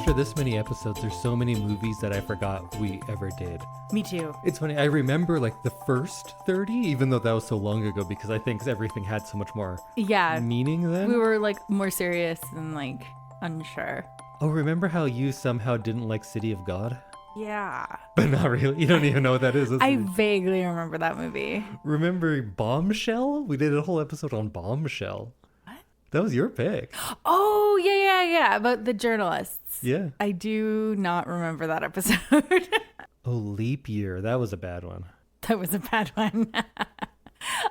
after this many episodes, there's so many movies that I forgot we ever did. Me too. It's funny. I remember like the first 30, even though that was so long ago, because I think everything had so much more meaning then. We were like more serious and like unsure. Oh, remember how you somehow didn't like City of God? Yeah. But not really. You don't even know what that is. I vaguely remember that movie. Remember Bombshell? We did a whole episode on Bombshell. What? That was your pick. Oh, yeah. About the journalists. Yeah. I do not remember that episode. Oh, Leap Year. That was a bad one. That was a bad one.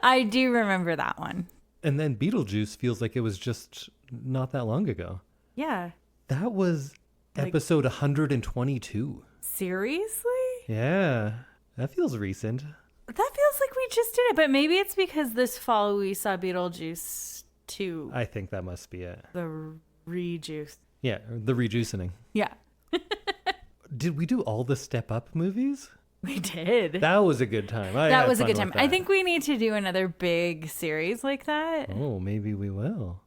I do remember that one. And then Beetlejuice feels like it was just not that long ago. Yeah. That was episode 122. Seriously? Yeah. That feels recent. That feels like we just did it, but maybe it's because this fall we saw Beetlejuice 2. I think that must be it. The rejuice. Yeah, the rejuicening. Yeah. Did we do all the Step Up movies? We did. That was a good time. That was a good time. I think we need to do another big series like that. Oh, maybe we will.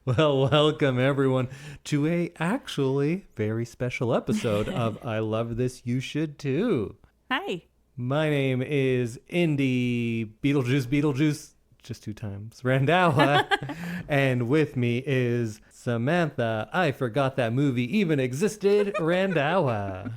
Well, welcome everyone to a actually very special episode of I Love This, You Should Too. Hi. My name is Indy, Beetlejuice, just 2 times, Randhawa, and with me is Samantha. I forgot that movie even existed, Randhawa.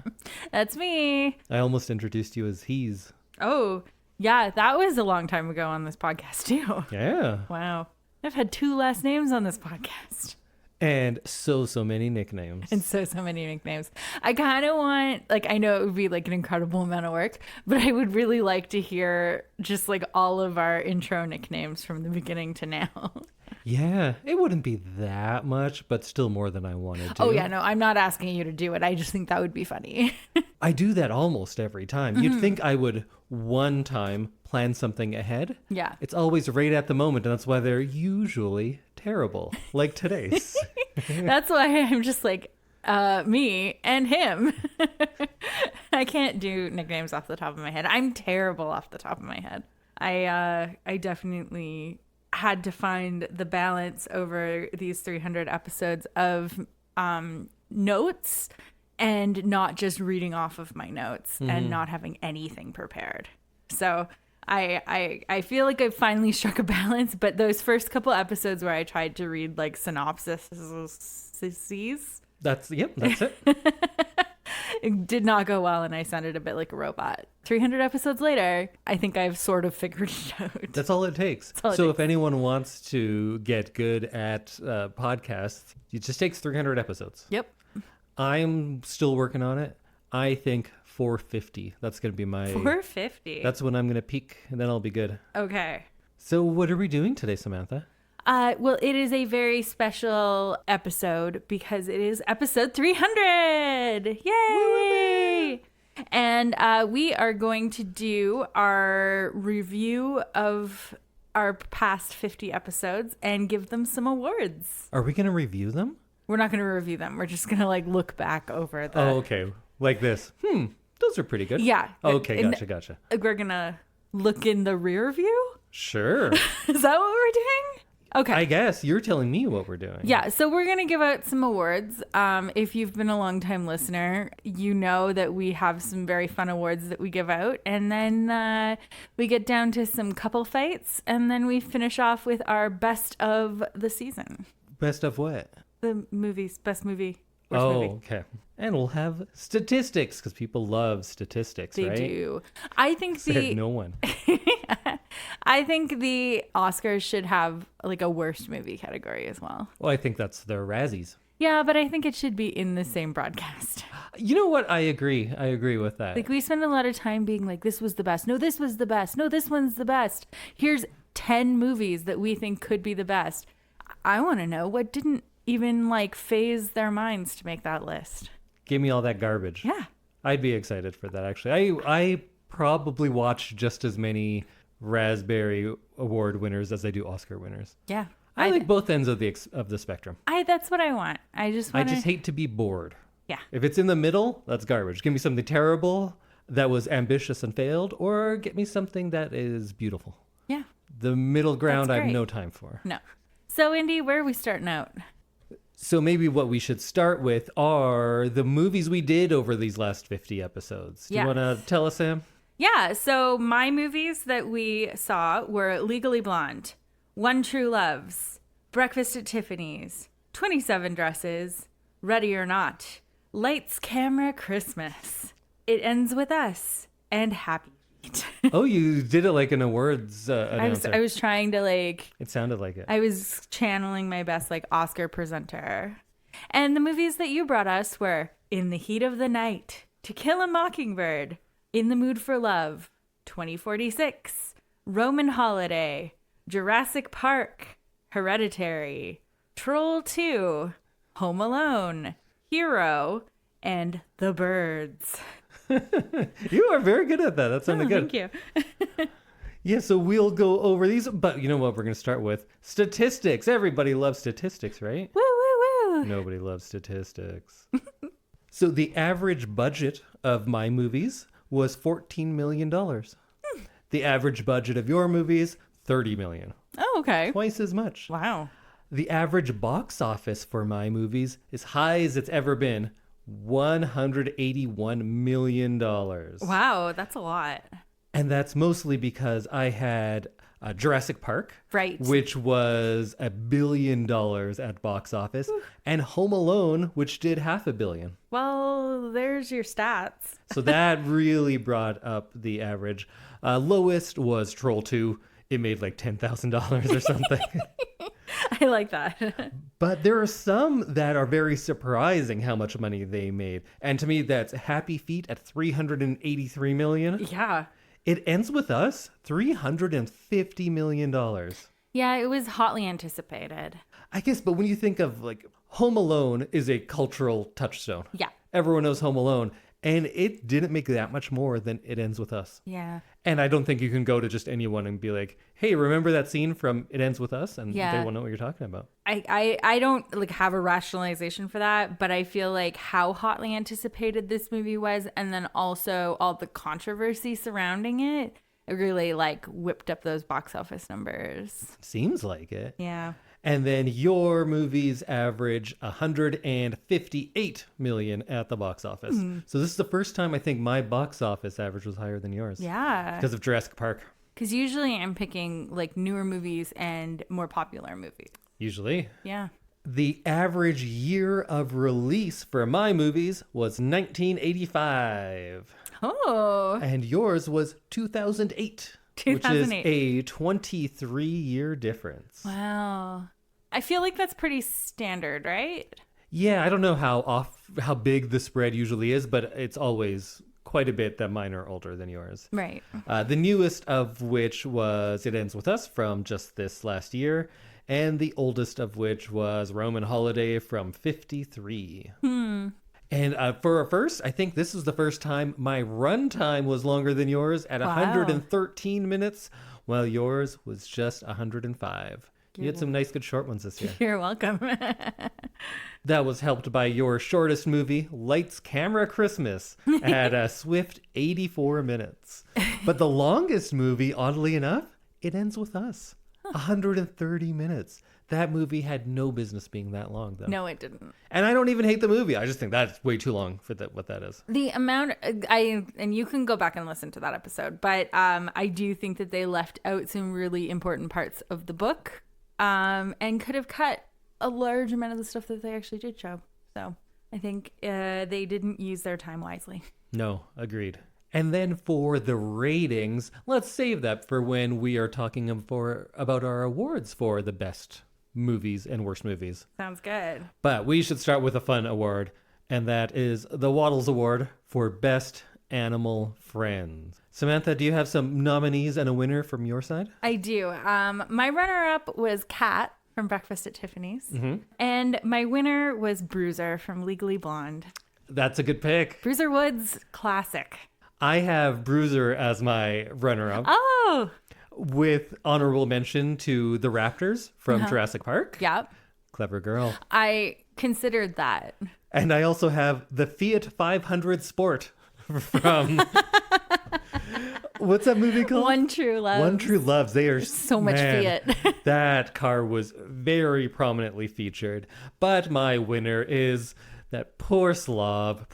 That's me. I almost introduced you as he's. Oh, yeah, that was a long time ago on this podcast too. Yeah. Wow. I've had 2 last names on this podcast. And so many nicknames. And so many nicknames. I kind of want, like, I know it would be like an incredible amount of work, but I would really like to hear just like all of our intro nicknames from the beginning to now. Yeah, it wouldn't be that much, but still more than I wanted to. Oh, yeah, no, I'm not asking you to do it. I just think that would be funny. I do that almost every time. You'd think I would one time plan something ahead. Yeah. It's always right at the moment, and that's why they're usually terrible, like today's. That's why I'm just like, me and him. I can't do nicknames off the top of my head. I'm terrible off the top of my head. I definitely had to find the balance over these 300 episodes of notes and not just reading off of my notes and not having anything prepared. So I feel like I finally struck a balance, but those first couple episodes where I tried to read like synopses, That's it. it did not go well, and I sounded a bit like a robot. 300 episodes later, I think I've sort of figured it out. That's all it takes. If anyone wants to get good at podcasts, it just takes 300 episodes. Yep. I'm still working on it. I think 450. That's going to be my... 450? That's when I'm going to peak, and then I'll be good. Okay. So what are we doing today, Samantha? Well, it is a very special episode because it is episode 300. Yay! And we are going to do our review of our past 50 episodes and give them some awards. Are we going to review them? We're not going to review them. We're just going to like look back over the... Oh, okay. Like this. Those are pretty good. Yeah. Okay, gotcha. We're going to look in the rear view? Sure. Is that what we're doing? Okay. I guess you're telling me what we're doing. Yeah, so we're going to give out some awards. If you've been a long-time listener, you know that we have some very fun awards that we give out. And then we get down to some couple fights. And then we finish off with our best of the season. Best of what? The movies. Best movie. Worst movie. Okay. And we'll have statistics because people love statistics, they right? They do. I think Said no one. I think the Oscars should have like a worst movie category as well. Well, I think that's their Razzies. Yeah, but I think it should be in the same broadcast. You know what? I agree. I agree with that. Like we spend a lot of time being like, this was the best. No, this was the best. No, this one's the best. Here's 10 movies that we think could be the best. I want to know what didn't even like phase their minds to make that list. Give me all that garbage. Yeah. I'd be excited for that, actually. I probably watch just as many Raspberry Award winners as I do Oscar winners. Yeah. I like both ends of the spectrum. That's what I want. I just hate to be bored. Yeah. If it's in the middle, that's garbage. Give me something terrible that was ambitious and failed, or get me something that is beautiful. Yeah. The middle ground I have no time for. No. So, Indy, where are we starting out? So maybe what we should start with are the movies we did over these last 50 episodes. Do you want to tell us, Sam? Yeah, so my movies that we saw were Legally Blonde, One True Loves, Breakfast at Tiffany's, 27 Dresses, Ready or Not, Lights, Camera, Christmas, It Ends With Us, and Happy Feet. Oh, you did it like an awards announcer. I was trying to It sounded like it. I was channeling my best Oscar presenter. And the movies that you brought us were In the Heat of the Night, To Kill a Mockingbird, In the Mood for Love, 2046, Roman Holiday, Jurassic Park, Hereditary, Troll 2, Home Alone, Hero, and The Birds. You are very good at that. That sounded good. Thank you. Yeah, so we'll go over these, but you know what we're going to start with? Statistics. Everybody loves statistics, right? Woo, woo, woo. Nobody loves statistics. So the average budget of my movies was $14 million. The average budget of your movies, $30 million. Oh, okay. Twice as much. Wow. The average box office for my movies, as high as it's ever been, $181 million. Wow, that's a lot. And that's mostly because I had Jurassic Park, Right. which was $1 billion at box office, and Home Alone, which did $500 million. Well, there's your stats. So that really brought up the average. Lowest was Troll 2. It made like $10,000 or something. I like that. But there are some that are very surprising how much money they made. And to me, that's Happy Feet at $383 million. Yeah. It Ends With Us, $350 million. Yeah, it was hotly anticipated. I guess, but when you think of like Home Alone is a cultural touchstone. Yeah. Everyone knows Home Alone. And it didn't make that much more than It Ends With Us. Yeah. And I don't think you can go to just anyone and be like, hey, remember that scene from It Ends With Us? And Yeah. they won't know what you're talking about. I don't have a rationalization for that, but I feel like how hotly anticipated this movie was, and then also all the controversy surrounding it really whipped up those box office numbers. Seems like it. Yeah. And then your movies average $158 million at the box office. So this is the first time I think my box office average was higher than yours. Yeah. Because of Jurassic Park. Because usually I'm picking newer movies and more popular movies. Usually. Yeah. The average year of release for my movies was 1985. Oh. And yours was 2008. Which is a 23-year difference. Wow. I feel like that's pretty standard, right? Yeah, I don't know how big the spread usually is, but it's always quite a bit that mine are older than yours. Right. The newest of which was It Ends With Us from just this last year, and the oldest of which was Roman Holiday from 53. And for a first, I think this is the first time my runtime was longer than yours at 113 minutes, while yours was just 105. You had some nice, good short ones this year. You're welcome. That was helped by your shortest movie, Lights, Camera, Christmas, at a swift 84 minutes. But the longest movie, oddly enough, It Ends With Us, 130 minutes. That movie had no business being that long, though. No, it didn't. And I don't even hate the movie. I just think that's way too long for what that is. The amount, and you can go back and listen to that episode, but I do think that they left out some really important parts of the book, and could have cut a large amount of the stuff that they actually did show. So I think they didn't use their time wisely. No, agreed. And then for the ratings, let's save that for when we are talking about our awards for the best movies and worst movies. Sounds good. But we should start with a fun award, and that is the Waddles Award for Best Animal Friends. Samantha, do you have some nominees and a winner from your side? I do. My runner-up was Kat from Breakfast at Tiffany's, and my winner was Bruiser from Legally Blonde. That's a good pick. Bruiser Woods, classic. I have Bruiser as my runner-up. Oh! With honorable mention to the Raptors from Jurassic Park. Yep. Clever girl. I considered that. And I also have the Fiat 500 Sport from What's that movie called? One True Love. One True Loves. They are So much man, Fiat. That car was very prominently featured. But my winner is that poor slob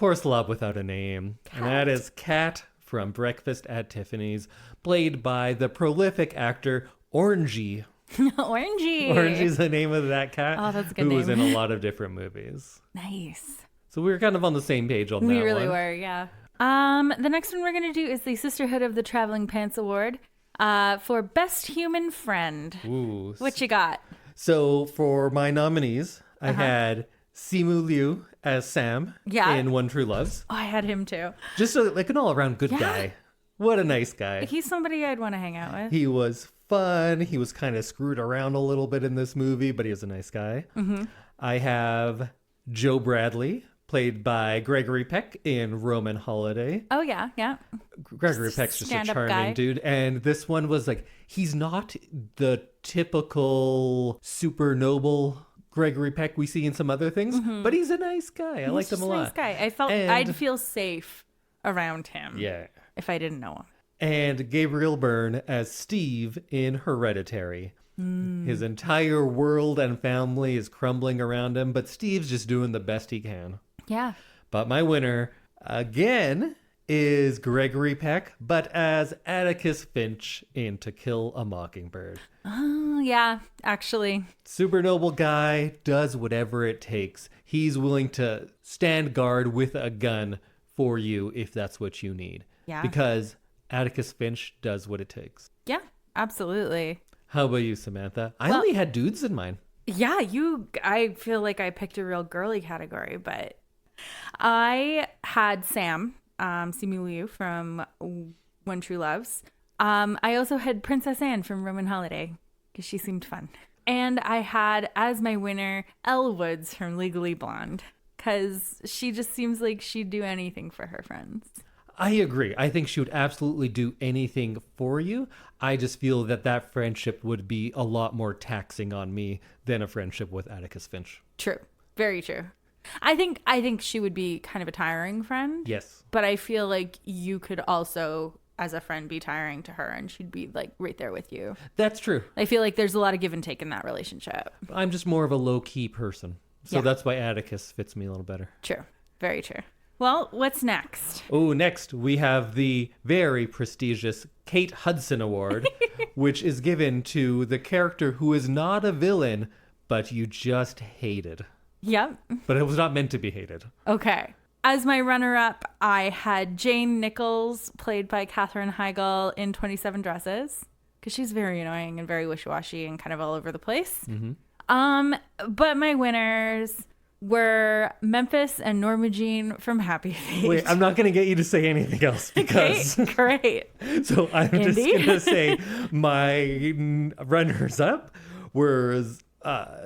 without a name. Cat. And that is Kat from Breakfast at Tiffany's, played by the prolific actor Orangey. Orangey. Orangey's the name of that cat. Oh, that's a good who was in name. a lot of different movies. Nice. So we were kind of on the same page on that one. We really were, yeah. The next one we're going to do is the Sisterhood of the Traveling Pants Award for Best Human Friend. Ooh. What you got? So for my nominees, I had Simu Liu as Sam in One True Loves. Oh, I had him too. Just like an all-around good guy. What a nice guy. He's somebody I'd want to hang out with. He was fun. He was kind of screwed around a little bit in this movie, but he was a nice guy. Mm-hmm. I have Joe Bradley, played by Gregory Peck in Roman Holiday. Oh, yeah, yeah. Gregory Peck's just a Stand-up charming guy. dude. And this one was like, he's not the typical super noble Gregory Peck we see in some other things, but he's a nice guy. I liked him a lot. Nice guy. I felt I'd feel safe around him. Yeah. If I didn't know him. And Gabriel Byrne as Steve in Hereditary. His entire world and family is crumbling around him, but Steve's just doing the best he can. Yeah. But my winner, again, is Gregory Peck, but as Atticus Finch in To Kill a Mockingbird. Oh, yeah, actually. Super noble guy, does whatever it takes. He's willing to stand guard with a gun for you if that's what you need. Yeah. Because Atticus Finch does what it takes. Yeah, absolutely. How about you, Samantha? I only had dudes in mine. Yeah, I feel like I picked a real girly category, but I had Sam, Simu Liu from One True Loves. I also had Princess Anne from Roman Holiday because she seemed fun. And I had as my winner Elle Woods from Legally Blonde because she just seems like she'd do anything for her friends. I agree. I think she would absolutely do anything for you. I just feel that friendship would be a lot more taxing on me than a friendship with Atticus Finch. True. Very true. I think she would be kind of a tiring friend. Yes. But I feel like you could also, as a friend, be tiring to her and she'd be like right there with you. That's true. I feel like there's a lot of give and take in that relationship. I'm just more of a low-key person. So that's why Atticus fits me a little better. True. Very true. Well, what's next? Oh, next we have the very prestigious Kate Hudson Award, which is given to the character who is not a villain, but you just hated. Yep. But it was not meant to be hated. Okay. As my runner-up, I had Jane Nichols, played by Katherine Heigl in 27 Dresses, because she's very annoying and very wishy-washy and kind of all over the place. Mm-hmm. But my winners were Memphis and Norma Jean from Happy Feet. Wait, I'm not going to get you to say anything else because... Great. So I'm Indy? just going to say my runners-up were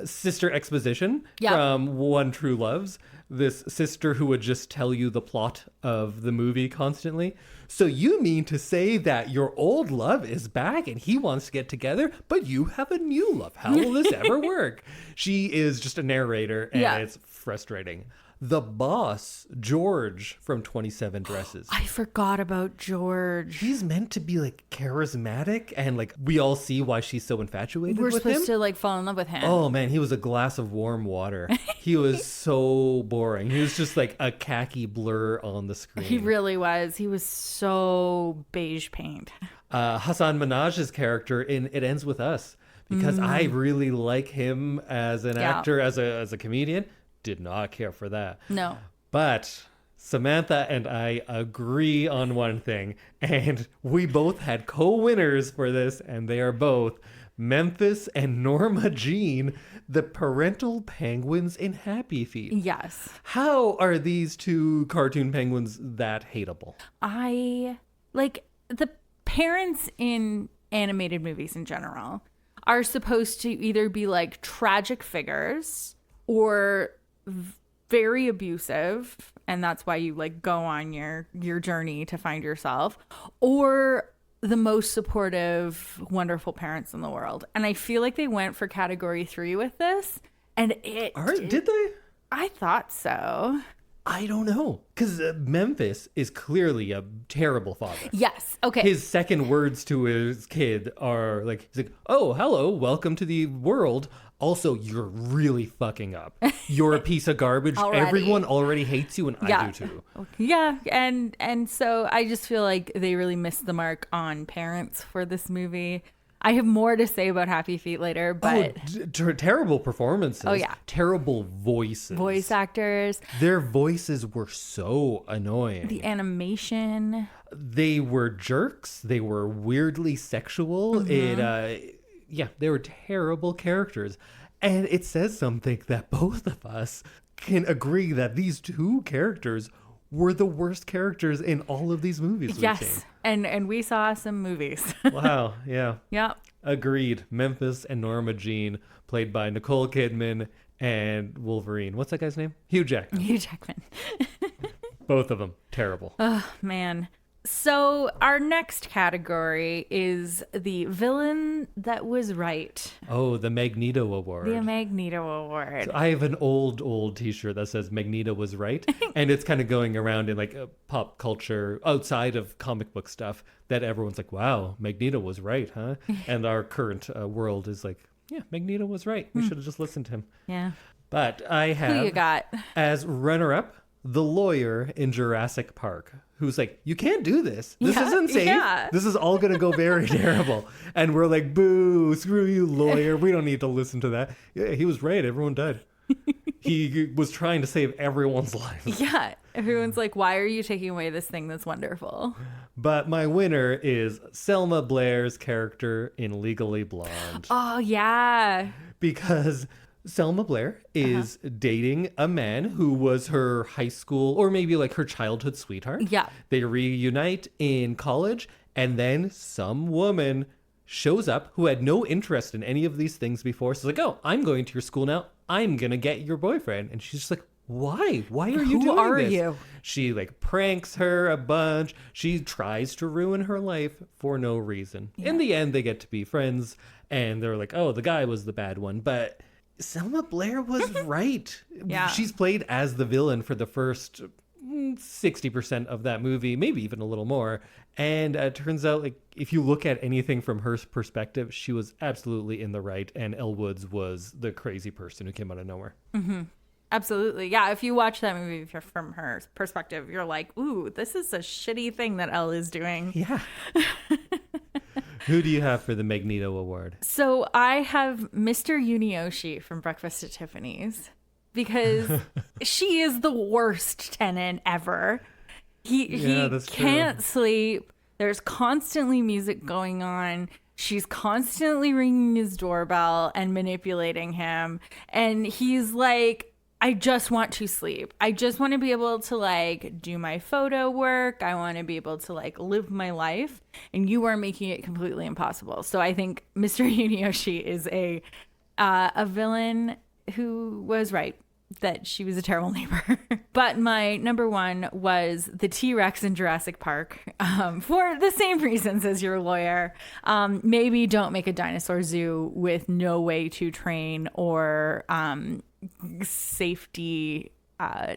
Sister Exposition from One True Loves. This sister who would just tell you the plot of the movie constantly. So you mean to say that your old love is back and he wants to get together, but you have a new love. How will this ever work? She is just a narrator and it's frustrating. The boss, George from 27 Dresses. I forgot about George. He's meant to be like charismatic and like we all see why she's so infatuated We're with him. supposed to like fall in love with him. Oh man, he was a glass of warm water. He was so boring. He was just like a khaki blur on the screen. He really was. He was so beige paint. Hassan Minaj's character in It Ends With Us, because I really like him as an actor, as a comedian. Did not care for that. No. But Samantha and I agree on one thing, and we both had co-winners for this, and they are both Memphis and Norma Jean, the parental penguins in Happy Feet. Yes. How are these two cartoon penguins that hateable? I like the parents in animated movies in general are supposed to either be like tragic figures or very abusive, and that's why you like go on your journey to find yourself, or the most supportive, wonderful parents in the world. And I feel like they went for category 3 with this, and Did they? I thought so. I don't know. Because Memphis is clearly a terrible father. Yes. Okay. His second words to his kid are like, he's like, oh, hello, welcome to the world. Also, you're really fucking up. You're a piece of garbage. Already. Everyone already hates you, and I do too. Yeah, and so I just feel like they really missed the mark on parents for this movie. I have more to say about Happy Feet later, but terrible performances. Oh, yeah. Terrible voices. Voice actors. Their voices were so annoying. The animation. They were jerks. They were weirdly sexual. They were terrible characters. And it says something that both of us can agree that these two characters were the worst characters in all of these movies we've seen. And we saw some movies. Wow, yeah. Yep. Agreed. Memphis and Norma Jean, played by Nicole Kidman and Wolverine. What's that guy's name? Hugh Jackman. Hugh Jackman. Both of them. Terrible. Oh, man. So our next category is the villain that was right. Oh, the Magneto Award. The Magneto Award. So I have an old t-shirt that says Magneto was right. And it's kind of going around in like a pop culture outside of comic book stuff that everyone's like, wow, Magneto was right, huh? And our current world is like, yeah, Magneto was right. We should have just listened to him. Yeah. But I have Who you got? as runner-up the lawyer in Jurassic Park, who's like, you can't do this. This isn't safe. Yeah. This is all going to go very terrible. And we're like, boo, screw you, lawyer. We don't need to listen to that. Yeah, he was right. Everyone died. He was trying to save everyone's life. Yeah. Everyone's like, why are you taking away this thing that's wonderful? But my winner is Selma Blair's character in Legally Blonde. Oh, yeah. Because Selma Blair is dating a man who was her high school or maybe like her childhood sweetheart. Yeah. They reunite in college, and then some woman shows up who had no interest in any of these things before. So it's like, oh, I'm going to your school now. I'm going to get your boyfriend. And she's just like, why? Why are you doing this? Who are you? She like pranks her a bunch. She tries to ruin her life for no reason. Yeah. In the end, they get to be friends, and they're like, oh, the guy was the bad one. But Selma Blair was right. Yeah. She's played as the villain for the first 60% of that movie, maybe even a little more. And it turns out, like, if you look at anything from her perspective, she was absolutely in the right. And Elle Woods was the crazy person who came out of nowhere. Mm-hmm. Absolutely. Yeah. If you watch that movie from her perspective, you're like, ooh, this is a shitty thing that Elle is doing. Yeah. Who do you have for the Magneto Award? So I have Mr. Yunioshi from Breakfast at Tiffany's, because she is the worst tenant ever. He can't sleep. There's constantly music going on. She's constantly ringing his doorbell and manipulating him. And he's like, I just want to sleep. I just want to be able to like do my photo work. I want to be able to like live my life. And you are making it completely impossible. So I think Mr. Yunioshi is a villain who was right, that she was a terrible neighbor. But my number one was the T-Rex in Jurassic Park, for the same reasons as your lawyer. Maybe don't make a dinosaur zoo with no way to train or safety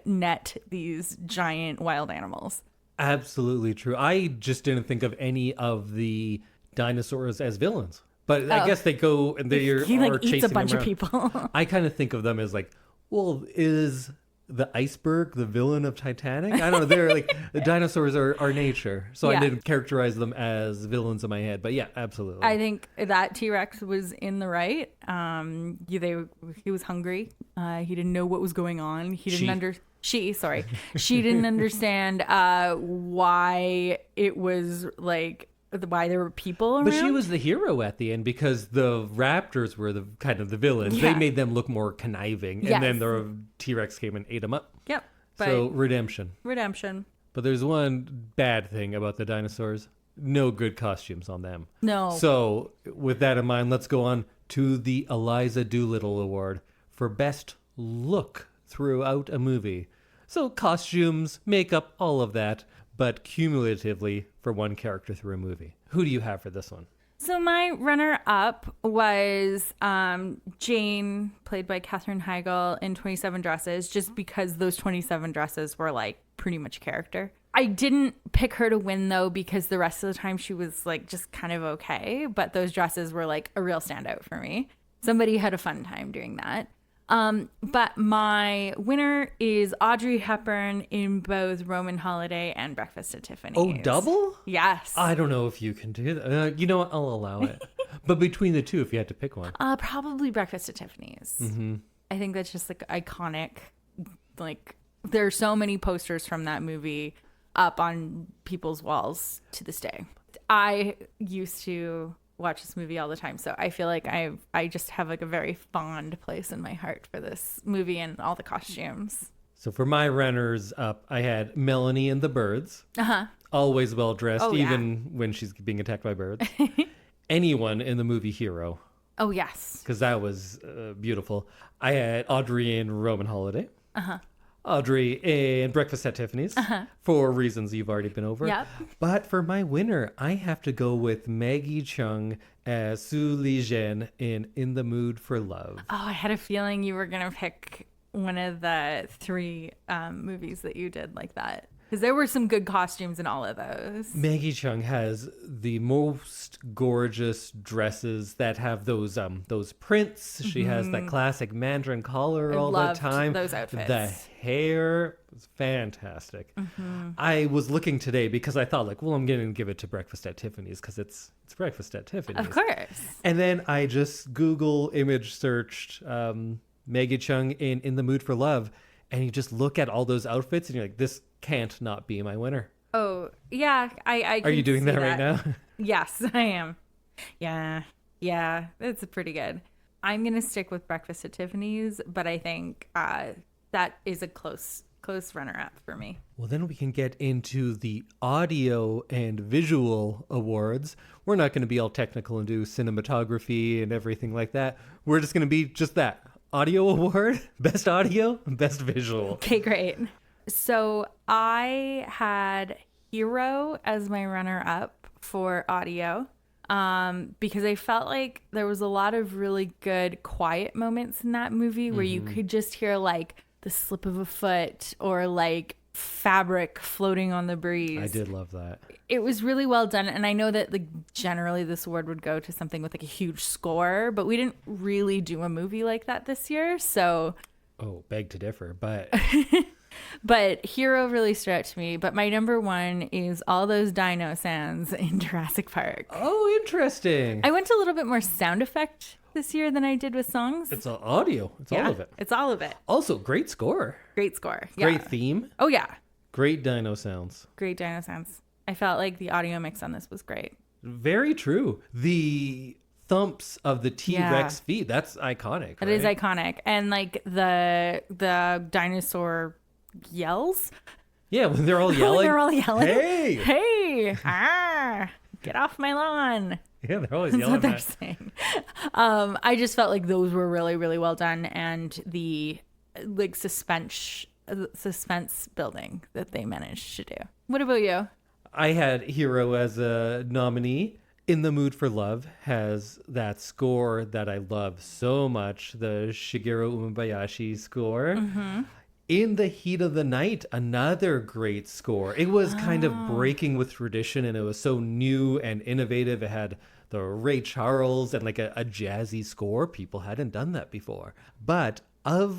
net these giant wild animals. Absolutely true. I just didn't think of any of the dinosaurs as villains, but I guess they go and they are like chasing eats a bunch them of people. I kind of think of them as like, well, is the iceberg the villain of Titanic? I don't know. They're like, the dinosaurs are nature. So I didn't characterize them as villains in my head. But yeah, absolutely. I think that T-Rex was in the right. He was hungry. He didn't know what was going on. She didn't understand why it was like, why there were people around. But she was the hero at the end because the raptors were the kind of the villains. Yeah. They made them look more conniving. Yes. And then the T-Rex came and ate them up. Yep. So redemption. But there's one bad thing about the dinosaurs. No good costumes on them. No. So with that in mind, let's go on to the Eliza Doolittle Award for best look throughout a movie. So costumes, makeup, all of that, but cumulatively for one character through a movie. Who do you have for this one? So my runner-up was Jane, played by Katherine Heigl, in 27 Dresses, just because those 27 dresses were like pretty much character. I didn't pick her to win though, because the rest of the time she was like just kind of okay, but those dresses were like a real standout for me. Somebody had a fun time doing that. But my winner is Audrey Hepburn in both Roman Holiday and Breakfast at Tiffany's. Oh, double? Yes. I don't know if you can do that. You know what? I'll allow it. But between the two, if you had to pick one. Probably Breakfast at Tiffany's. Mm-hmm. I think that's just like iconic. Like there are so many posters from that movie up on people's walls to this day. I used to watch this movie all the time, so I feel like I just have like a very fond place in my heart for this movie and all the costumes. So for my runners up, I had Melanie and the Birds. Always well dressed, even when she's being attacked by birds. Anyone in the movie Hero. Oh yes, because that was beautiful. I had Audrey in Roman Holiday. Audrey in Breakfast at Tiffany's for reasons you've already been over. Yep. But for my winner, I have to go with Maggie Cheung as Su Li Zhen in the Mood for Love. Oh, I had a feeling you were going to pick one of the three movies that you did like that. Because there were some good costumes in all of those. Maggie Cheung has the most gorgeous dresses that have those prints. She has that classic Mandarin collar all the time. Those outfits. The hair was fantastic. I was looking today because I thought like, well, I'm going to give it to Breakfast at Tiffany's because it's Breakfast at Tiffany's. Of course. And then I just Google image searched Maggie Cheung in the Mood for Love, and you just look at all those outfits and you're like, this can't not be my winner. Oh, yeah. I Are you doing that right now? Yes, I am. Yeah, it's pretty good. I'm going to stick with Breakfast at Tiffany's, but I think that is a close runner-up for me. Well, then we can get into the audio and visual awards. We're not going to be all technical and do cinematography and everything like that. We're just going to be just that. Audio award, best audio, best visual. Okay, great. So I had Hero as my runner-up for audio because I felt like there was a lot of really good quiet moments in that movie where you could just hear like the slip of a foot or like fabric floating on the breeze. I did love that. It was really well done, and I know that like generally this award would go to something with like a huge score, but we didn't really do a movie like that this year, so beg to differ, but but Hero really stood out to me. But my number one is all those dino sounds in Jurassic Park. Oh, interesting. I went a little bit more sound effect this year than I did with songs. It's audio. It's all of it. It's all of it. Also, great score. Great score. Yeah. Great theme. Oh, yeah. Great dino sounds. Great dino sounds. I felt like the audio mix on this was great. Very true. The thumps of the T-Rex feet, that's iconic. It is iconic. And like the dinosaur yells. Yeah, when they're all yelling. They're all yelling. Hey! Hey! Get off my lawn. Yeah, they're always That's yelling what they're that. saying. I just felt like those were really, really well done, and the like suspense building that they managed to do. What about you? I had Hero as a nominee. In the Mood for Love has that score that I love so much, the Shigeru Umebayashi score. In the Heat of the Night, another great score. It was kind of breaking with tradition, and it was so new and innovative. It had the Ray Charles and like a jazzy score. People hadn't done that before. But I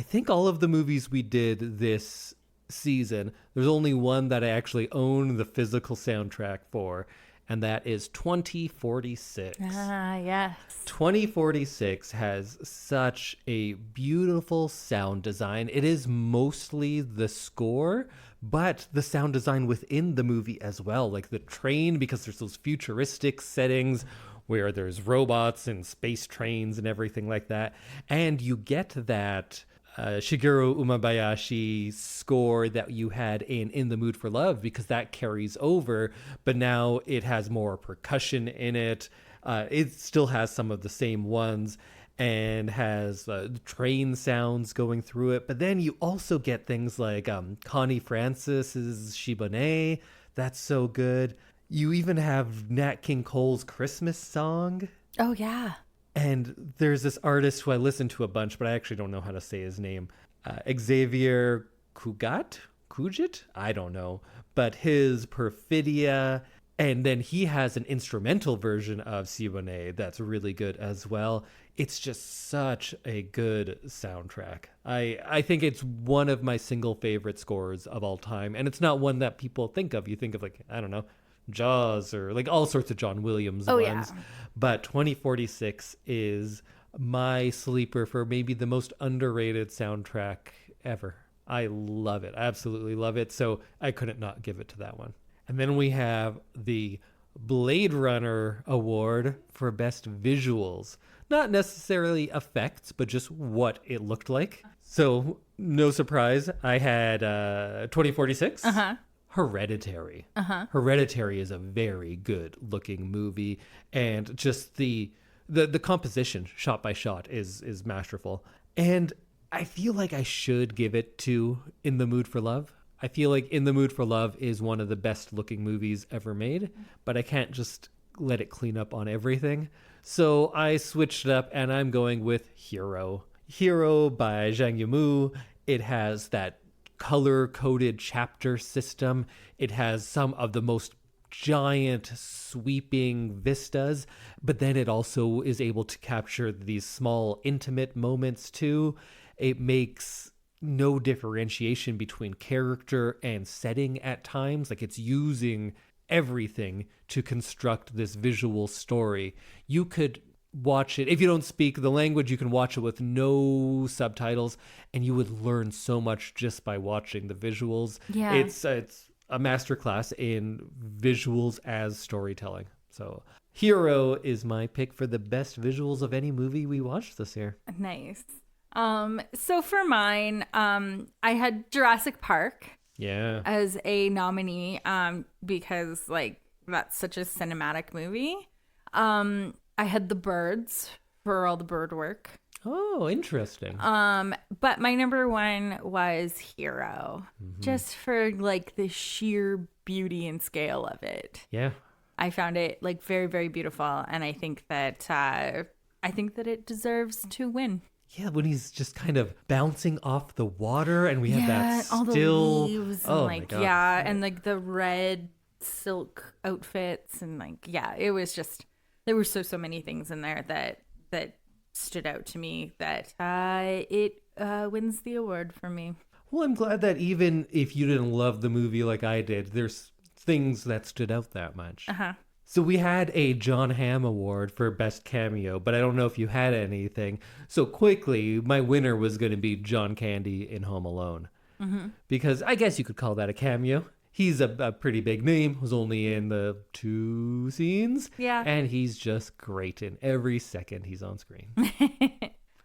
think all of the movies we did this season, there's only one that I actually own the physical soundtrack for, and that is 2046. Yes. 2046 has such a beautiful sound design. It is mostly the score, but the sound design within the movie as well. Like the train, because there's those futuristic settings where there's robots and space trains and everything like that. And you get that Shigeru Umebayashi score that you had in The Mood for Love, because that carries over, but now it has more percussion in it. It still has some of the same ones and has train sounds going through it. But then you also get things like Connie Francis's Shibane. That's so good. You even have Nat King Cole's Christmas song. Oh, yeah. And there's this artist who I listen to a bunch, but I actually don't know how to say his name. Xavier Cugat? I don't know. But his Perfidia, and then he has an instrumental version of Siboney that's really good as well. It's just such a good soundtrack. I think it's one of my single favorite scores of all time. And it's not one that people think of. You think of like, I don't know, Jaws or like all sorts of John Williams ones. Yeah. But 2046 is my sleeper for maybe the most underrated soundtrack ever. I love it. I absolutely love it. So I couldn't not give it to that one. And then we have the Blade Runner Award for Best Visuals. Not necessarily effects, but just what it looked like. So no surprise, I had 2046. Hereditary. Hereditary is a very good looking movie, and just the composition shot by shot is masterful. And I feel like I should give it to In the Mood for Love. I feel like In the Mood for Love is one of the best looking movies ever made, but I can't just let it clean up on everything. So I switched it up and I'm going with Hero. Hero by Zhang Yimou. It has that color-coded chapter system. It has some of the most giant sweeping vistas, but then it also is able to capture these small intimate moments too. It makes no differentiation between character and setting at times. Like, it's using everything to construct this visual story. You could watch it if you don't speak the language. You can watch it with no subtitles and you would learn so much just by watching the visuals. Yeah, it's a masterclass in visuals as storytelling. So Hero is my pick for the best visuals of any movie we watched this year. Nice. So for mine, I had Jurassic Park as a nominee, because like that's such a cinematic movie. I had The Birds for all the bird work. Oh, interesting. But my number one was Hero, just for like the sheer beauty and scale of it. Yeah. I found it like very, very beautiful, and I think that it deserves to win. Yeah, when he's just kind of bouncing off the water, and we have that all still. the leaves and oh like my God. and like the red silk outfits, and like it was just, there were so many things in there that stood out to me that it wins the award for me. Well, I'm glad that even if you didn't love the movie like I did, there's things that stood out that much. So we had a John Hamm Award for Best Cameo, but I don't know if you had anything. So quickly, my winner was going to be John Candy in Home Alone. Because I guess you could call that a cameo. He's a pretty big name, was only in the 2 scenes. Yeah. And he's just great in every second he's on screen.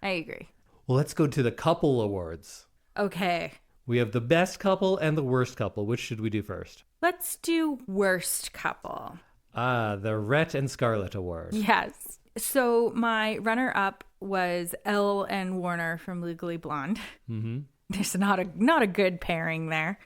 I agree. Well, let's go to the couple awards. Okay. We have the best couple and the worst couple. Which should we do first? Let's do worst couple. The Rhett and Scarlett Award. Yes. So my runner-up was Elle and Warner from Legally Blonde. There's not a good pairing there.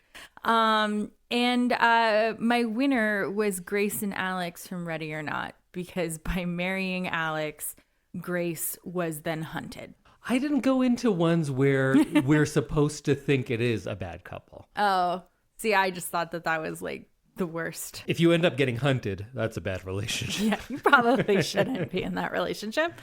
And my winner was Grace and Alex from Ready or Not, because by marrying Alex, Grace was then hunted. I didn't go into ones where we're supposed to think it is a bad couple. Oh, see, I just thought that was like the worst. If you end up getting hunted, that's a bad relationship. Yeah, you probably shouldn't be in that relationship.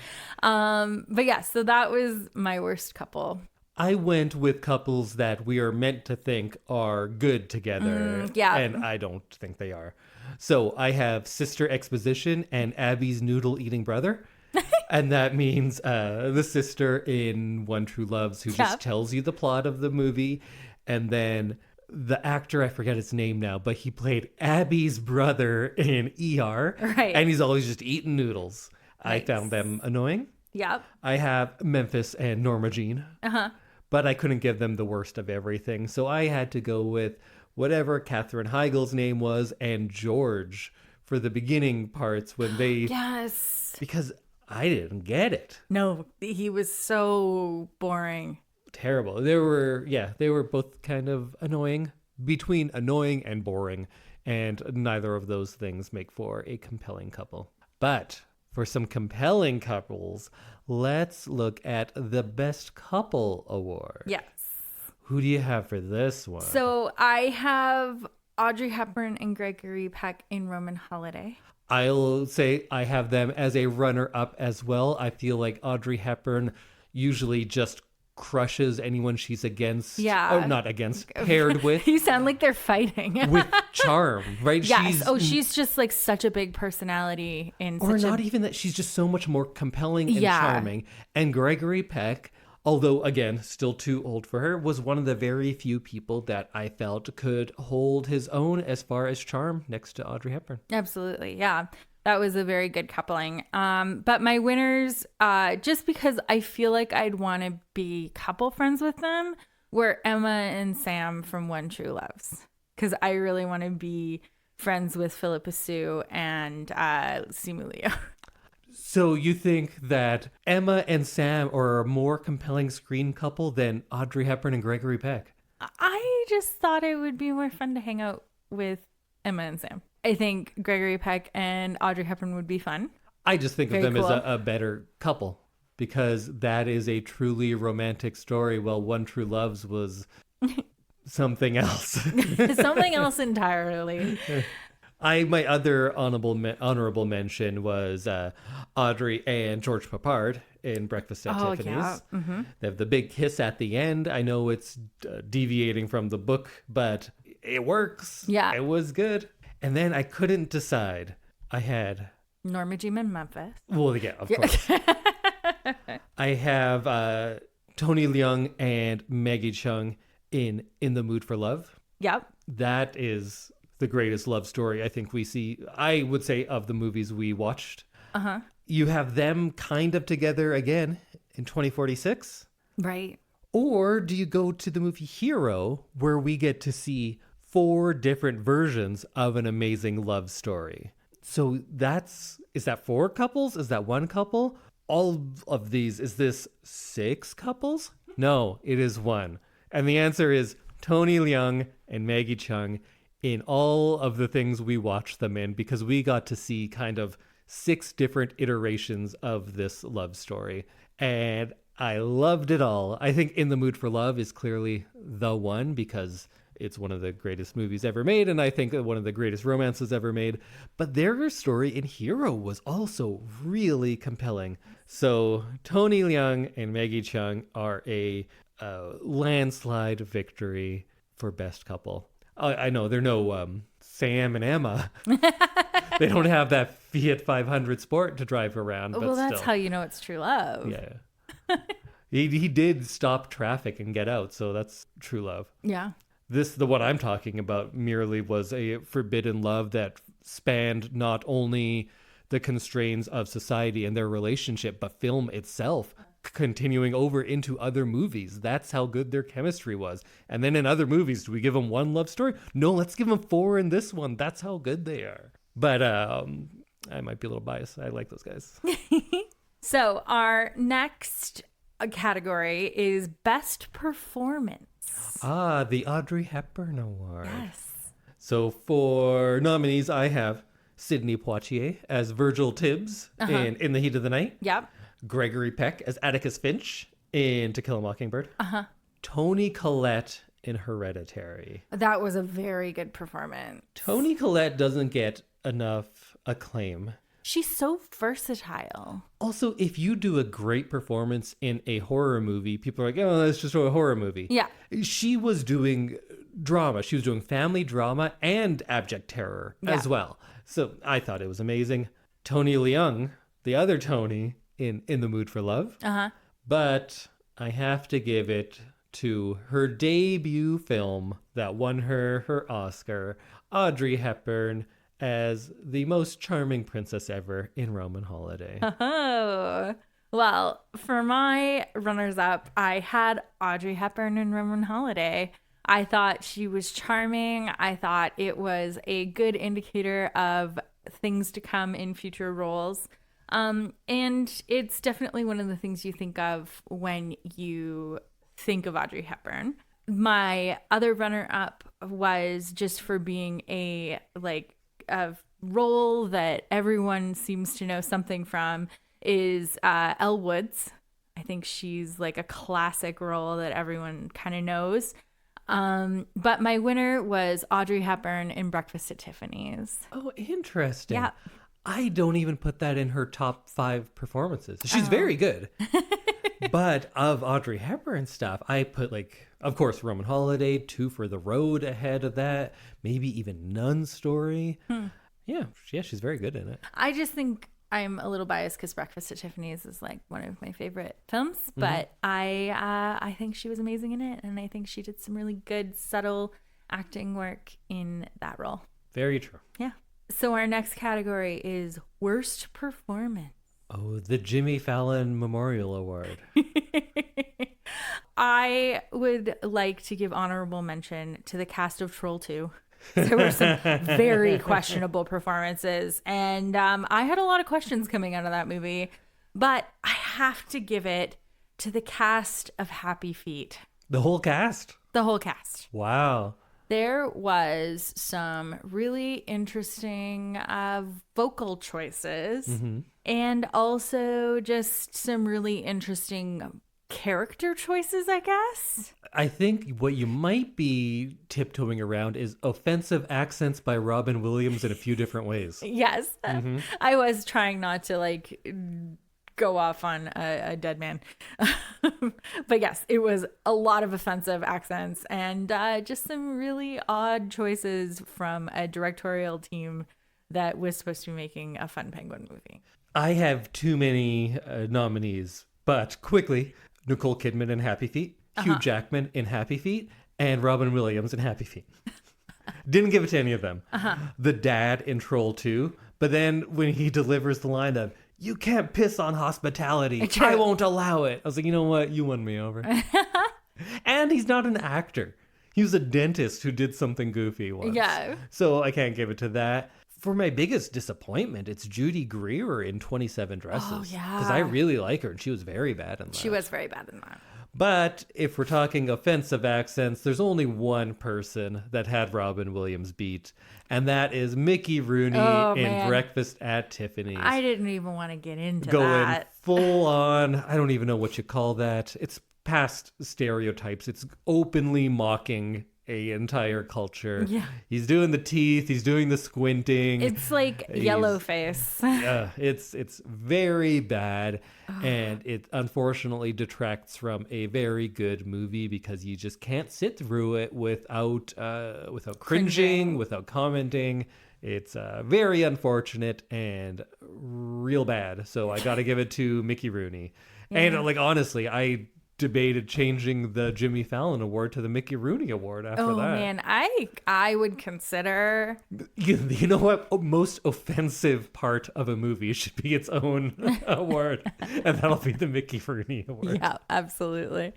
But yeah, so that was my worst couple. I went with couples that we are meant to think are good together. Yeah. And I don't think they are. So I have Sister Exposition and Abby's noodle eating brother. And that means the sister in One True Loves who just tells you the plot of the movie. And then the actor, I forget his name now, but he played Abby's brother in ER. Right. And he's always just eating noodles. Nice. I found them annoying. Yep. I have Memphis and Norma Jean. But I couldn't give them the worst of everything. So I had to go with whatever Katherine Heigl's name was and George for the beginning parts when they... Yes. Because I didn't get it. No, he was so boring. Terrible. They were both kind of annoying. Between annoying and boring, And neither of those things make for a compelling couple. But for some compelling couples, let's look at the Best Couple Award. Yes. Who do you have for this one? So I have Audrey Hepburn and Gregory Peck in Roman Holiday. I'll say I have them as a runner-up as well. I feel like Audrey Hepburn usually just crushes anyone she's against. Yeah. Oh, not against, paired with. You sound like they're fighting. With charm, right? Yes. She's just like such a big personality in Or such not a... even that. She's just so much more compelling and Yeah. charming. And Gregory Peck, although, again, still too old for her, was one of the very few people that I felt could hold his own as far as charm next to Audrey Hepburn. Absolutely. Yeah. That was a very good coupling. But my winners, just because I feel like I'd want to be couple friends with them, were Emma and Sam from One True Loves. Because I really want to be friends with Philippa Sue and Simu Leo. So you think that Emma and Sam are a more compelling screen couple than Audrey Hepburn and Gregory Peck? I just thought it would be more fun to hang out with Emma and Sam. I think Gregory Peck and Audrey Hepburn would be fun. I just think Very of them cool. as a better couple because that is a truly romantic story. While One True Loves was something else. Something else entirely. My other honorable mention was Audrey and George Papard in Breakfast at Tiffany's. Yeah. Mm-hmm. They have the big kiss at the end. I know it's deviating from the book, but it works. Yeah. It was good. And then I couldn't decide. I had... Norma Jean and Memphis. Well, yeah, of course. I have Tony Leung and Maggie Cheung in the Mood for Love. Yep. That is the greatest love story I think we see, I would say, of the movies we watched. Uh-huh. You have them kind of together again in 2046. Right. Or do you go to the movie Hero, where we get to see 4 different versions of an amazing love story? So is that 4 couples? Is that 1 couple? All of these, is this 6 couples? No, it is 1. And the answer is Tony Leung and Maggie Cheung in all of the things we watched them in, because we got to see kind of 6 different iterations of this love story. And I loved it all. I think In the Mood for Love is clearly the one because it's one of the greatest movies ever made, and I think one of the greatest romances ever made. But their story in Hero was also really compelling. So Tony Leung and Maggie Cheung are a landslide victory for Best Couple. I know they're no Sam and Emma. They don't have that Fiat 500 Sport to drive around. But Well, that's still. how you know it's true love. Yeah. He did stop traffic and get out, so that's true love. Yeah. The one I'm talking about merely was a forbidden love that spanned not only the constraints of society and their relationship, but film itself, continuing over into other movies. That's how good their chemistry was. And then in other movies, do we give them 1 love story? No, let's give them 4 in this one. That's how good they are. But I might be a little biased. I like those guys. So our next category is Best Performance. The Audrey Hepburn Award. Yes. So for nominees, I have Sidney Poitier as Virgil Tibbs in The Heat of the Night. Yep. Gregory Peck as Atticus Finch in To Kill a Mockingbird. Toni Collette in Hereditary. That was a very good performance. Toni Collette doesn't get enough acclaim. She's so versatile. Also, if you do a great performance in a horror movie, people are like, oh, that's just a horror movie. Yeah. She was doing drama. She was doing family drama and abject terror as well. So I thought it was amazing. Tony Leung, the other Tony in The Mood for Love. But I have to give it to her debut film that won her Oscar, Audrey Hepburn, as the most charming princess ever in Roman Holiday. Oh, well, for my runners-up, I had Audrey Hepburn in Roman Holiday. I thought she was charming. I thought it was a good indicator of things to come in future roles. And it's definitely one of the things you think of when you think of Audrey Hepburn. My other runner-up was just for being a role that everyone seems to know something from is Elle Woods. I think she's like a classic role that everyone kind of knows. But my winner was Audrey Hepburn in Breakfast at Tiffany's. Oh, interesting. Yeah. I don't even put that in her top 5 performances. She's very good. But of Audrey Hepburn stuff, I put like, of course, Roman Holiday, Two for the Road ahead of that, maybe even Nun's Story. Yeah, she's very good in it. I just think I'm a little biased because Breakfast at Tiffany's is like one of my favorite films, but I think she was amazing in it, and I think she did some really good, subtle acting work in that role. Very true. Yeah. So our next category is Worst Performance. Oh, the Jimmy Fallon Memorial Award. I would like to give honorable mention to the cast of Troll 2. There were some very questionable performances, and I had a lot of questions coming out of that movie, but I have to give it to the cast of Happy Feet. The whole cast? The whole cast. Wow. There was some really interesting vocal choices and also just some really interesting character choices, I guess. I think what you might be tiptoeing around is offensive accents by Robin Williams in a few different ways. Yes. I was trying not to like go off on a dead man. But yes, it was a lot of offensive accents and just some really odd choices from a directorial team that was supposed to be making a fun penguin movie. I have too many nominees, but quickly, Nicole Kidman in Happy Feet, Hugh Jackman in Happy Feet, and Robin Williams in Happy Feet. Didn't give it to any of them. The dad in Troll 2, but then when he delivers the line of, "You can't piss on hospitality. I won't allow it." I was like, you know what? You won me over. And he's not an actor. He was a dentist who did something goofy once. Yeah. So I can't give it to that. For my biggest disappointment, it's Judy Greer in 27 Dresses. Oh, yeah. Because I really like her, and she was very bad in that. She was very bad in that. But if we're talking offensive accents, there's only one person that had Robin Williams beat, and that is Mickey Rooney in Breakfast at Tiffany's. I didn't even want to get into Going that. full on, I don't even know what you call that. It's past stereotypes. It's openly mocking a entire culture. Yeah. He's doing the teeth, he's doing the squinting. It's like yellow face. It's very bad, and it unfortunately detracts from a very good movie because you just can't sit through it without cringing, without commenting. It's very unfortunate and real bad. So I got to give it to Mickey Rooney. Yeah. And like honestly, I debated changing the Jimmy Fallon Award to the Mickey Rooney Award after that. Oh man, I would consider. You know what? Most offensive part of a movie should be its own award, and that'll be the Mickey Rooney Award. Yeah, absolutely.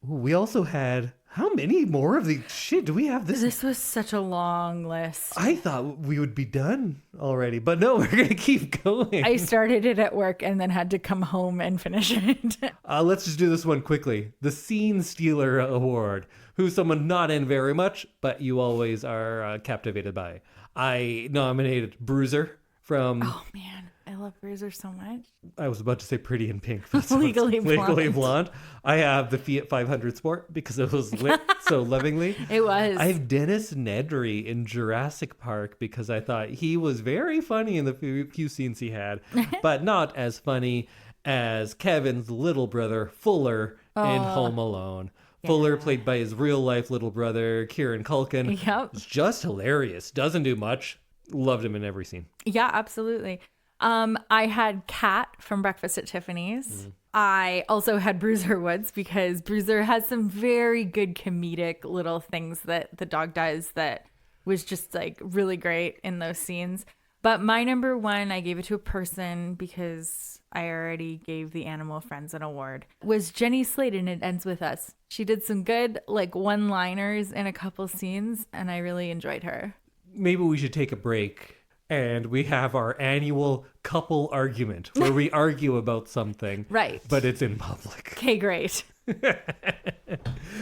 We also had, how many more of the shit do we have? This was such a long list. I thought we would be done already, but no, we're going to keep going. I started it at work and then had to come home and finish it. Let's just do this one quickly. The Scene Stealer Award, who's someone not in very much, but you always are captivated by. I nominated Bruiser from... Oh, man. I love Bruiser so much. I was about to say Pretty in Pink. Legally Blonde. I have the Fiat 500 Sport because it was lit so lovingly. It was. I have Dennis Nedry in Jurassic Park because I thought he was very funny in the few scenes he had, but not as funny as Kevin's little brother, Fuller, in Home Alone. Yeah. Fuller, played by his real-life little brother, Kieran Culkin. Yep. It's just hilarious. Doesn't do much. Loved him in every scene. Yeah, absolutely. I had Kat from Breakfast at Tiffany's. I also had Bruiser Woods because Bruiser has some very good comedic little things that the dog does that was just like really great in those scenes. But my number one, I gave it to a person because I already gave the Animal Friends an award, was Jenny Slate in It Ends With Us. She did some good like one-liners in a couple scenes and I really enjoyed her. Maybe we should take a break. And we have our annual couple argument where we argue about something. Right. But it's in public. Okay, great.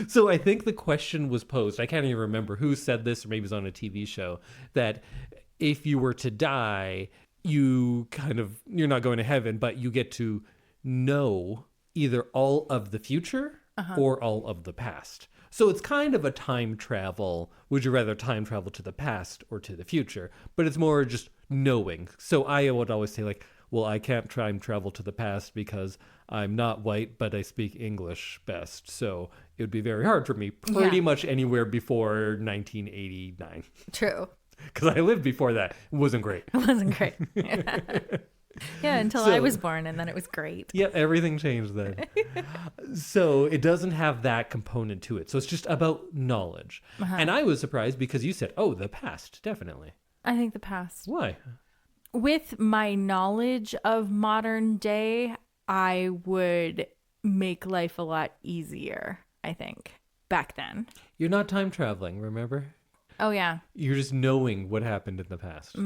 So I think the question was posed. I can't even remember who said this, or maybe it was on a TV show, that if you were to die, you're not going to heaven, but you get to know either all of the future or all of the past. So it's kind of a time travel. Would you rather time travel to the past or to the future? But it's more just knowing. So I would always say, like, well, I can't time travel to the past because I'm not white, but I speak English best. So it would be very hard for me pretty much anywhere before 1989. True. Because I lived before that. It wasn't great. It wasn't great. Yeah, until I was born, and then it was great. Yeah, everything changed then. So it doesn't have that component to it. So it's just about knowledge. And I was surprised because you said, oh, the past, definitely. I think the past. Why? With my knowledge of modern day, I would make life a lot easier, I think, back then. You're not time traveling, remember? Oh, yeah. You're just knowing what happened in the past.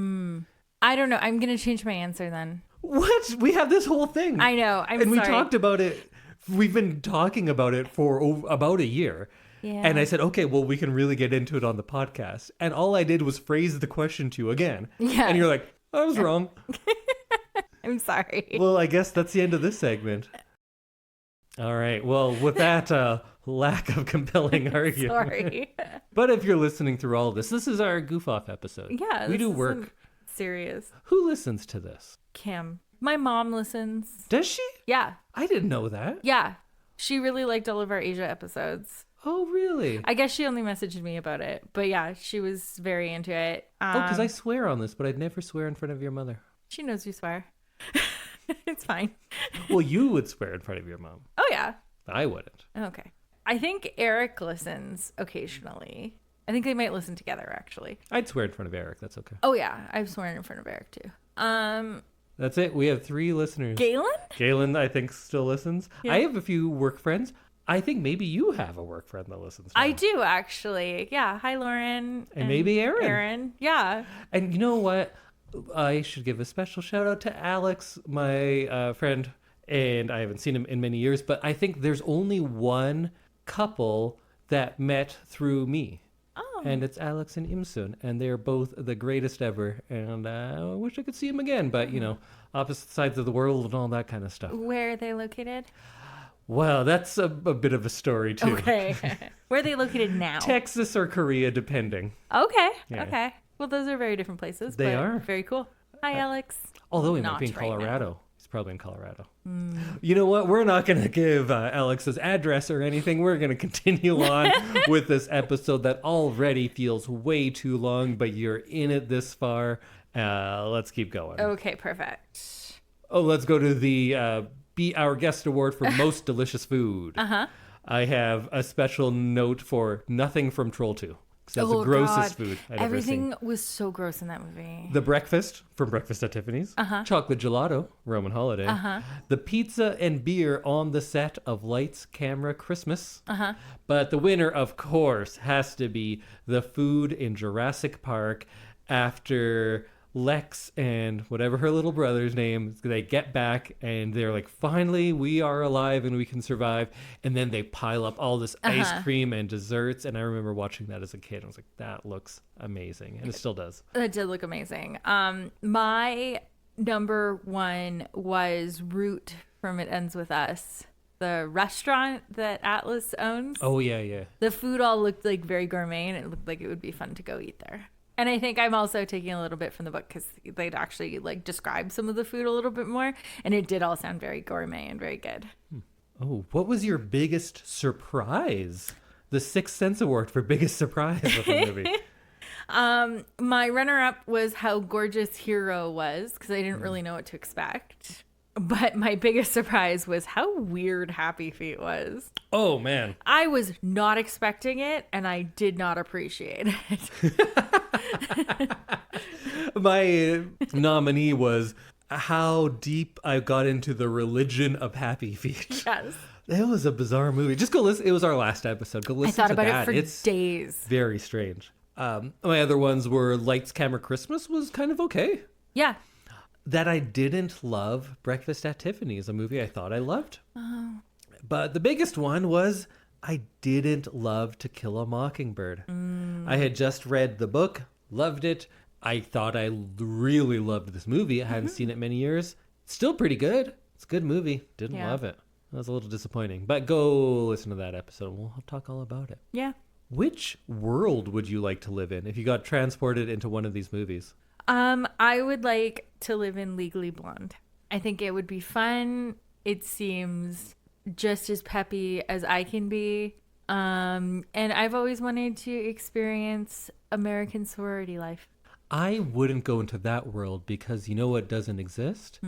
I don't know. I'm going to change my answer then. What? We have this whole thing. I know. I'm sorry. And we sorry. talked about it. We've been talking about it for about a year. Yeah. And I said, okay, well, we can really get into it on the podcast. And all I did was phrase the question to you again. Yeah. And you're like, I was wrong. I'm sorry. Well, I guess that's the end of this segment. All right. Well, with that lack of compelling argument. Sorry. But if you're listening through all of this is our goof off episode. Yeah. We do work. Serious. Who listens to this? Kim. My mom listens. Does she? Yeah. I didn't know that. Yeah. She really liked all of our Asia episodes. Oh, really? I guess she only messaged me about it. But yeah, she was very into it. Because I swear on this, but I'd never swear in front of your mother. She knows you swear. It's fine. Well, you would swear in front of your mom. Oh, yeah. I wouldn't. Okay. I think Eric listens occasionally. I think they might listen together, actually. I'd swear in front of Eric. That's okay. Oh, yeah. I've sworn in front of Eric, too. That's it. We have 3 listeners. Galen? Galen, I think, still listens. Yeah. I have a few work friends. I think maybe you have a work friend that listens. Now. I do, actually. Yeah. Hi, Lauren. And maybe Aaron. Aaron. Yeah. And you know what? I should give a special shout out to Alex, my friend. And I haven't seen him in many years. But I think there's only one couple that met through me. Oh. And it's Alex and Imsun, and they're both the greatest ever. And I wish I could see them again, but you know, opposite sides of the world and all that kind of stuff. Where are they located? Well, that's a bit of a story too. Okay. Where are they located now? Texas or Korea, depending. Okay. Yeah. Okay. Well, those are very different places. They but are. Very cool. Hi, Alex. Although he might Not be in right now. Colorado. He's probably in Colorado. You know what? We're not going to give Alex's address or anything. We're going to continue on with this episode that already feels way too long, but you're in it this far. Let's keep going. Okay, perfect. Oh, let's go to the Be Our Guest Award for Most Delicious Food. Uh-huh. I have a special note for Nothing from Troll 2. Because that's the grossest food I'd Everything ever seen. was so gross in that movie. The breakfast from Breakfast at Tiffany's. Chocolate gelato, Roman holiday. The pizza and beer on the set of Lights, Camera, Christmas. But the winner, of course, has to be the food in Jurassic Park after Lex and whatever her little brother's name, they get back and they're like, finally, we are alive and we can survive. And then they pile up all this ice cream and desserts. And I remember watching that as a kid. I was like, that looks amazing. And it still does. That did look amazing. My number one was Root from It Ends With Us. The restaurant that Atlas owns. Oh, yeah, yeah. The food all looked like very gourmet and it looked like it would be fun to go eat there. And I think I'm also taking a little bit from the book because they'd actually like describe some of the food a little bit more. And it did all sound very gourmet and very good. Oh, what was your biggest surprise? The Sixth Sense Award for biggest surprise of the movie. My runner-up was how gorgeous Hero was because I didn't really know what to expect. But my biggest surprise was how weird Happy Feet was. Oh, man. I was not expecting it, and I did not appreciate it. My nominee was how deep I got into the religion of Happy Feet. Yes. It was a bizarre movie. Just go listen. It was our last episode. Go listen to that. I thought about it for days. Very strange. My other ones were Lights, Camera, Christmas was kind of okay. Yeah. That I didn't love Breakfast at Tiffany's, a movie I thought I loved. Oh. But the biggest one was I didn't love To Kill a Mockingbird. I had just read the book, loved it. I thought I really loved this movie. I hadn't seen it many years. Still pretty good. It's a good movie. Didn't love it. That was a little disappointing. But go listen to that episode. We'll talk all about it. Yeah. Which world would you like to live in if you got transported into one of these movies? I would like to live in Legally Blonde. I think it would be fun. It seems just as peppy as I can be. And I've always wanted to experience American sorority life. I wouldn't go into that world because you know what doesn't exist?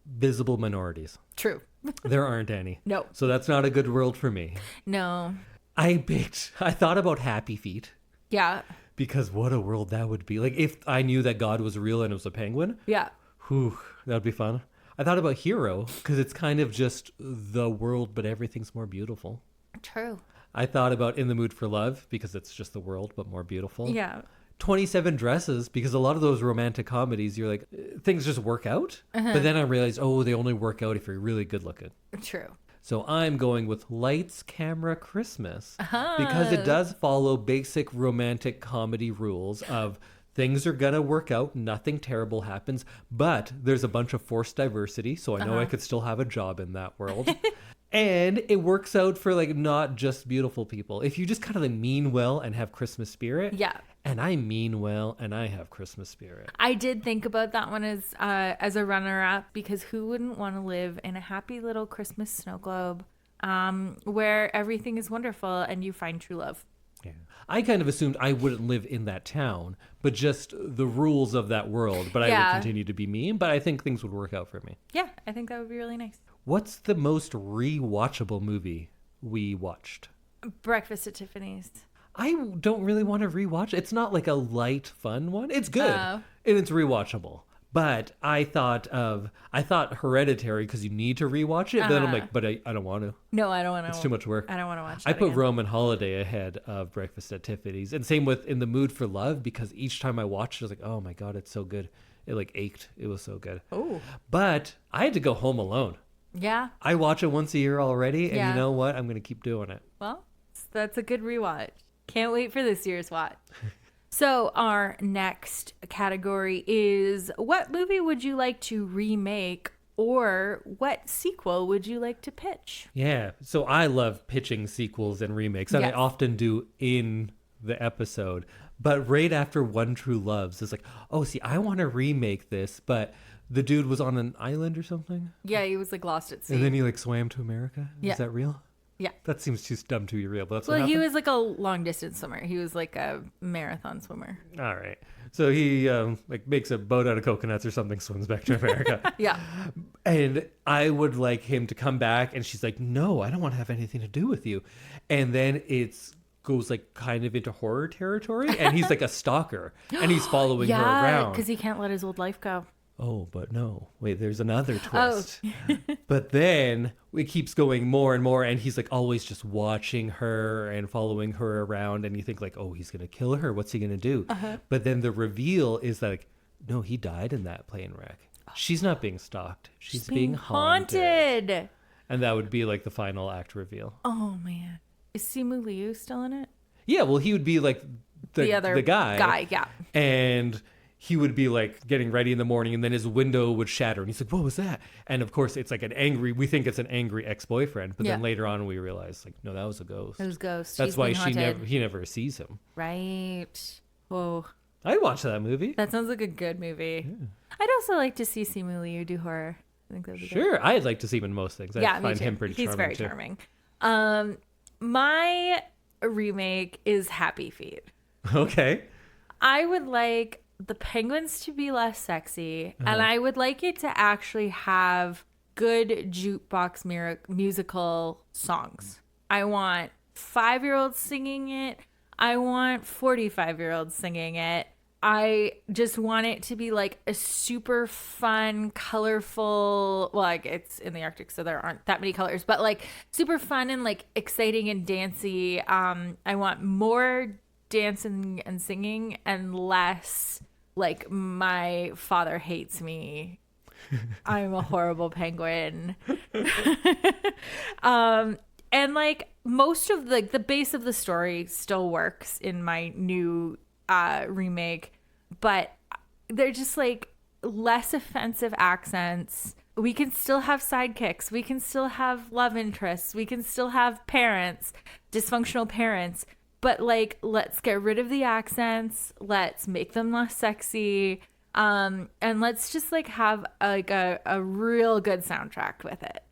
Visible minorities. True. There aren't any. No. So that's not a good world for me. No. I thought about Happy Feet. Yeah. Because what a world that would be. Like if I knew that God was real and it was a penguin. Yeah. Whew, that would be fun. I thought about Hero because it's kind of just the world, but everything's more beautiful. True. I thought about In the Mood for Love because it's just the world, but more beautiful. Yeah. 27 Dresses because a lot of those romantic comedies, you're like, things just work out. But then I realized, they only work out if you're really good looking. True. So I'm going with Lights, Camera, Christmas because it does follow basic romantic comedy rules of things are going to work out. Nothing terrible happens, but there's a bunch of forced diversity. So I know I could still have a job in that world. And it works out for like not just beautiful people. If you just kind of like mean well and have Christmas spirit. Yeah. And I mean well and I have Christmas spirit. I did think about that one as a runner-up because who wouldn't want to live in a happy little Christmas snow globe where everything is wonderful and you find true love. Yeah. I kind of assumed I wouldn't live in that town, but just the rules of that world. But I would continue to be mean, but I think things would work out for me. Yeah, I think that would be really nice. What's the most rewatchable movie we watched? Breakfast at Tiffany's. I don't really want to rewatch. It's not like a light, fun one. It's good and it's rewatchable. But I thought Hereditary because you need to rewatch it. But then I'm like, but I don't want to. No, I don't want to. It's too much work. I don't want to watch. I put Roman Holiday ahead of Breakfast at Tiffany's, and same with In the Mood for Love because each time I watched it, I was like, oh my god, it's so good. It like ached. It was so good. Oh. But I had to go Home Alone. Yeah. I watch it once a year already, and you know what? I'm going to keep doing it. Well, that's a good rewatch. Can't wait for this year's watch. So our next category is what movie would you like to remake or what sequel would you like to pitch? Yeah. So I love pitching sequels and remakes, and I often do in the episode. But right after One True Loves, it's like, I want to remake this, but the dude was on an island or something. Yeah, he was like lost at sea. And then he like swam to America. Yeah. Is that real? Yeah. That seems too dumb to be real, but that's what he happened? was like a long distance swimmer. He was like a marathon swimmer. All right. So he like makes a boat out of coconuts or something, swims back to America. Yeah. And I would like him to come back, and she's like, no, I don't want to have anything to do with you. And then goes like kind of into horror territory, and he's like a stalker, and he's following her around. Because he can't let his old life go. Oh, but no. Wait, there's another twist. But then it keeps going more and more, and he's like always just watching her and following her around, and you think like, he's going to kill her. What's he going to do? But then the reveal is like, no, he died in that plane wreck. She's not being stalked. She's being haunted. And that would be like the final act reveal. Oh, man. Is Simu Liu still in it? Yeah, well, he would be like the guy. Yeah. And he would be like getting ready in the morning, and then his window would shatter, and he's like, what was that? And of course it's like we think it's an angry ex-boyfriend, but then later on we realize like, no, that was a ghost. It was ghost. That's why he never sees him. Right. Whoa. I'd watch that movie. That sounds like a good movie. Yeah. I'd also like to see Simu Liu do horror. I think that would be sure good. I'd like to see him in most things. I find him pretty charming. He's very charming. My remake is Happy Feet. Okay. I would like the penguins to be less sexy, and I would like it to actually have good jukebox musical songs. I want 5-year-olds singing it. I want 45-year-olds singing it. I just want it to be like a super fun, colorful, well, like it's in the Arctic, so there aren't that many colors, but like super fun and like exciting and dancey. I want more dancing and singing and less like my father hates me. I'm a horrible penguin. And like most of the base of the story still works in my new remake, but they're just like less offensive accents. We can still have sidekicks. We can still have love interests. We can still have parents, dysfunctional parents. But like, let's get rid of the accents. Let's make them less sexy. And let's just like have like a real good soundtrack with it.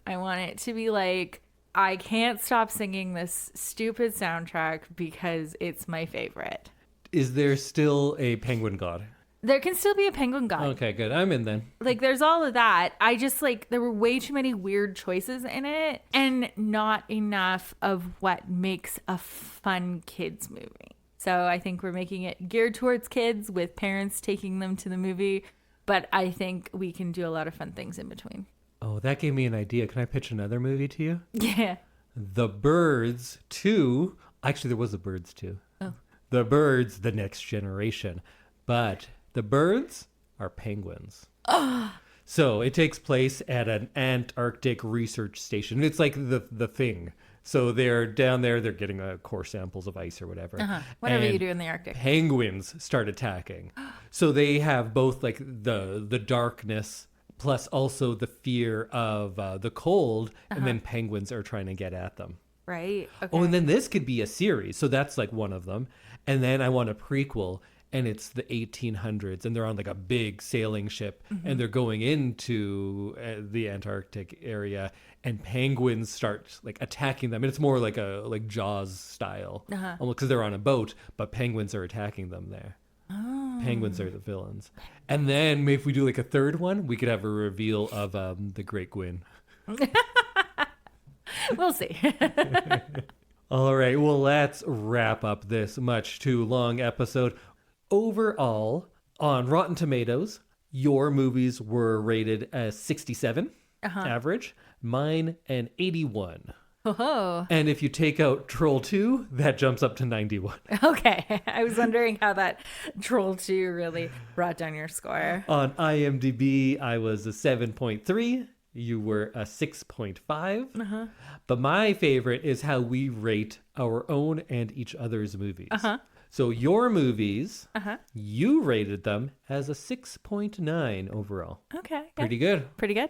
I want it to be like, I can't stop singing this stupid soundtrack because it's my favorite. Is there still a penguin god? There can still be a penguin god. Okay, good. I'm in then. Like, there's all of that. I just, like, there were way too many weird choices in it and not enough of what makes a fun kids movie. So I think we're making it geared towards kids with parents taking them to the movie. But I think we can do a lot of fun things in between. Oh, that gave me an idea. Can I pitch another movie to you? Yeah. The Birds 2. Actually, there was The Birds 2. Oh. The Birds, The Next Generation. But the birds are penguins. So it takes place at an Antarctic research station. It's like the thing. So they're down there. They're getting core samples of ice or whatever. Whatever and you do in the Arctic. Penguins start attacking. So they have both like the darkness plus also the fear of the cold. And then penguins are trying to get at them. Right. Okay. Oh, and then this could be a series. So that's like one of them. And then I want a prequel. And it's the 1800s, and they're on like a big sailing ship, and they're going into the Antarctic area, and penguins start like attacking them. And it's more like like Jaws style, almost because they're on a boat, but penguins are attacking them there. Oh. Penguins are the villains. And then if we do like a third one, we could have a reveal of the Great Gwyn. We'll see. All right, well, let's wrap up this much too long episode. Overall, on Rotten Tomatoes, your movies were rated as 67 average, mine an 81. Oh. And if you take out Troll 2, that jumps up to 91. Okay. I was wondering how that Troll 2 really brought down your score. On IMDb, I was a 7.3. You were a 6.5. But my favorite is how we rate our own and each other's movies. So your movies, you rated them as a 6.9 overall. Okay. Pretty good. Pretty good.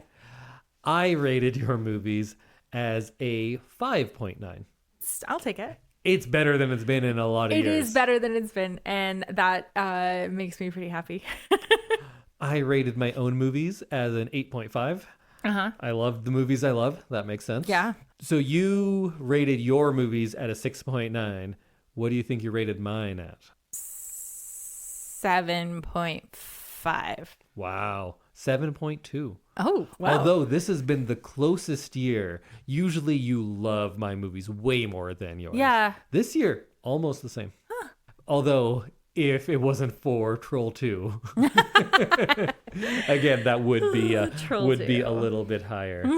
I rated your movies as a 5.9. I'll take it. It's better than it's been in a lot of years. It is better than it's been, and that makes me pretty happy. I rated my own movies as an 8.5. I love the movies I love. That makes sense. Yeah. So you rated your movies at a 6.9. What do you think you rated mine at? 7.5. Wow. 7.2. Oh, wow. Although this has been the closest year. Usually you love my movies way more than yours. Yeah. This year, almost the same. Although, if it wasn't for Troll 2, again, that would be be a little bit higher.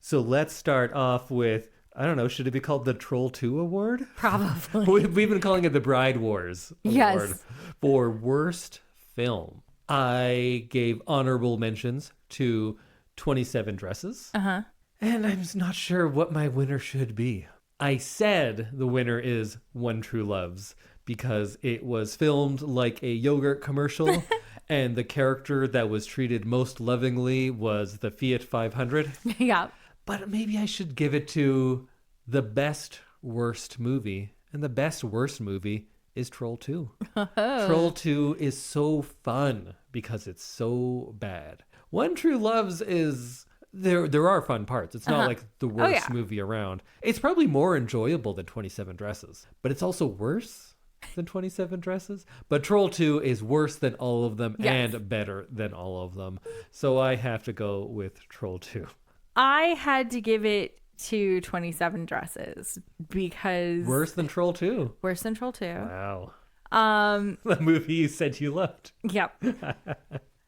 So let's start off with, I don't know, should it be called the Troll 2 Award? Probably. We've been calling it the Bride Wars Award for Worst Film. I gave honorable mentions to 27 Dresses. And I'm just not sure what my winner should be. I said the winner is One True Loves because it was filmed like a yogurt commercial and the character that was treated most lovingly was the Fiat 500. Yeah. But maybe I should give it to the best worst movie. And the best worst movie is Troll 2. Troll 2 is so fun because it's so bad. One True Loves is... There are fun parts. It's not like the worst movie around. It's probably more enjoyable than 27 Dresses. But it's also worse than 27 Dresses. But Troll 2 is worse than all of them and better than all of them. So I have to go with Troll 2. I had to give it to 27 Dresses because... Worse than Troll 2? Worse than Troll 2. Wow. The movie you said you loved. Yep.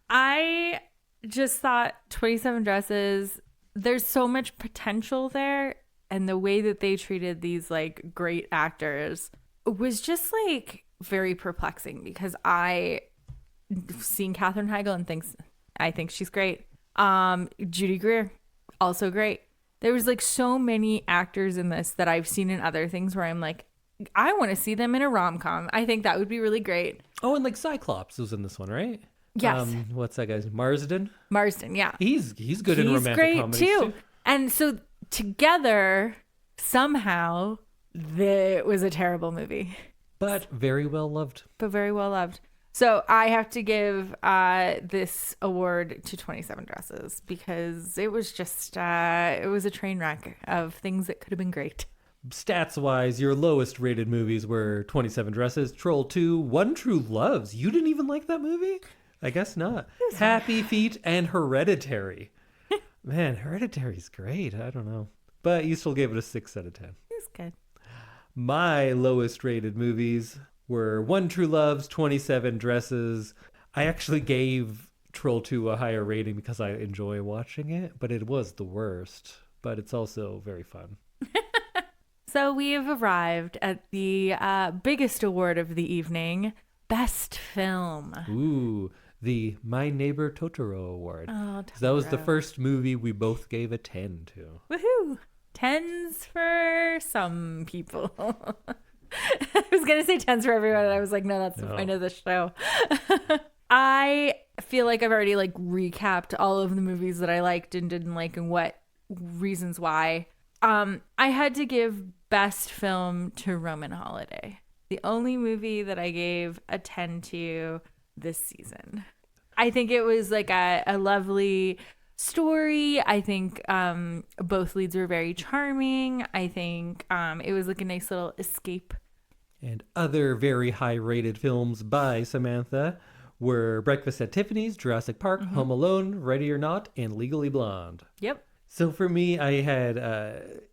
I just thought 27 Dresses, there's so much potential there. And the way that they treated these like great actors was just like very perplexing because I seen Katherine Heigl and I think she's great. Judy Greer, also great. There was like so many actors in this that I've seen in other things where I'm like, I want to see them in a rom-com. I think that would be really great. Oh, and like Cyclops was in this one, right? Yes. What's that guy's? Marsden? Marsden, yeah. He's good in romantic great comedies too. And so together, somehow, it was a terrible movie. But very well loved. But very well loved. So I have to give this award to 27 Dresses because it was just, it was a train wreck of things that could have been great. Stats-wise, your lowest rated movies were 27 Dresses, Troll 2, One True Loves. You didn't even like that movie? I guess not. Happy Feet and Hereditary. Man, Hereditary's great. I don't know. But you still gave it a 6 out of 10. It's good. My lowest rated movies were One True Loves, 27 Dresses. I actually gave Troll 2 a higher rating because I enjoy watching it, but it was the worst. But it's also very fun. So we have arrived at the biggest award of the evening, Best Film. Ooh, the My Neighbor Totoro Award. Oh, That was the first movie we both gave a 10 to. Woohoo! 10s for some people. I was going to say 10s for everyone, and I was like, no, that's the point of the show. I feel like I've already like recapped all of the movies that I liked and didn't like and what reasons why. I had to give Best Film to Roman Holiday. The only movie that I gave a 10 to this season. I think it was like a lovely story. I think both leads were very charming. I think it was like a nice little escape. And other very high-rated films by Samantha were Breakfast at Tiffany's, Jurassic Park, Home Alone, Ready or Not, and Legally Blonde. Yep. So for me, I had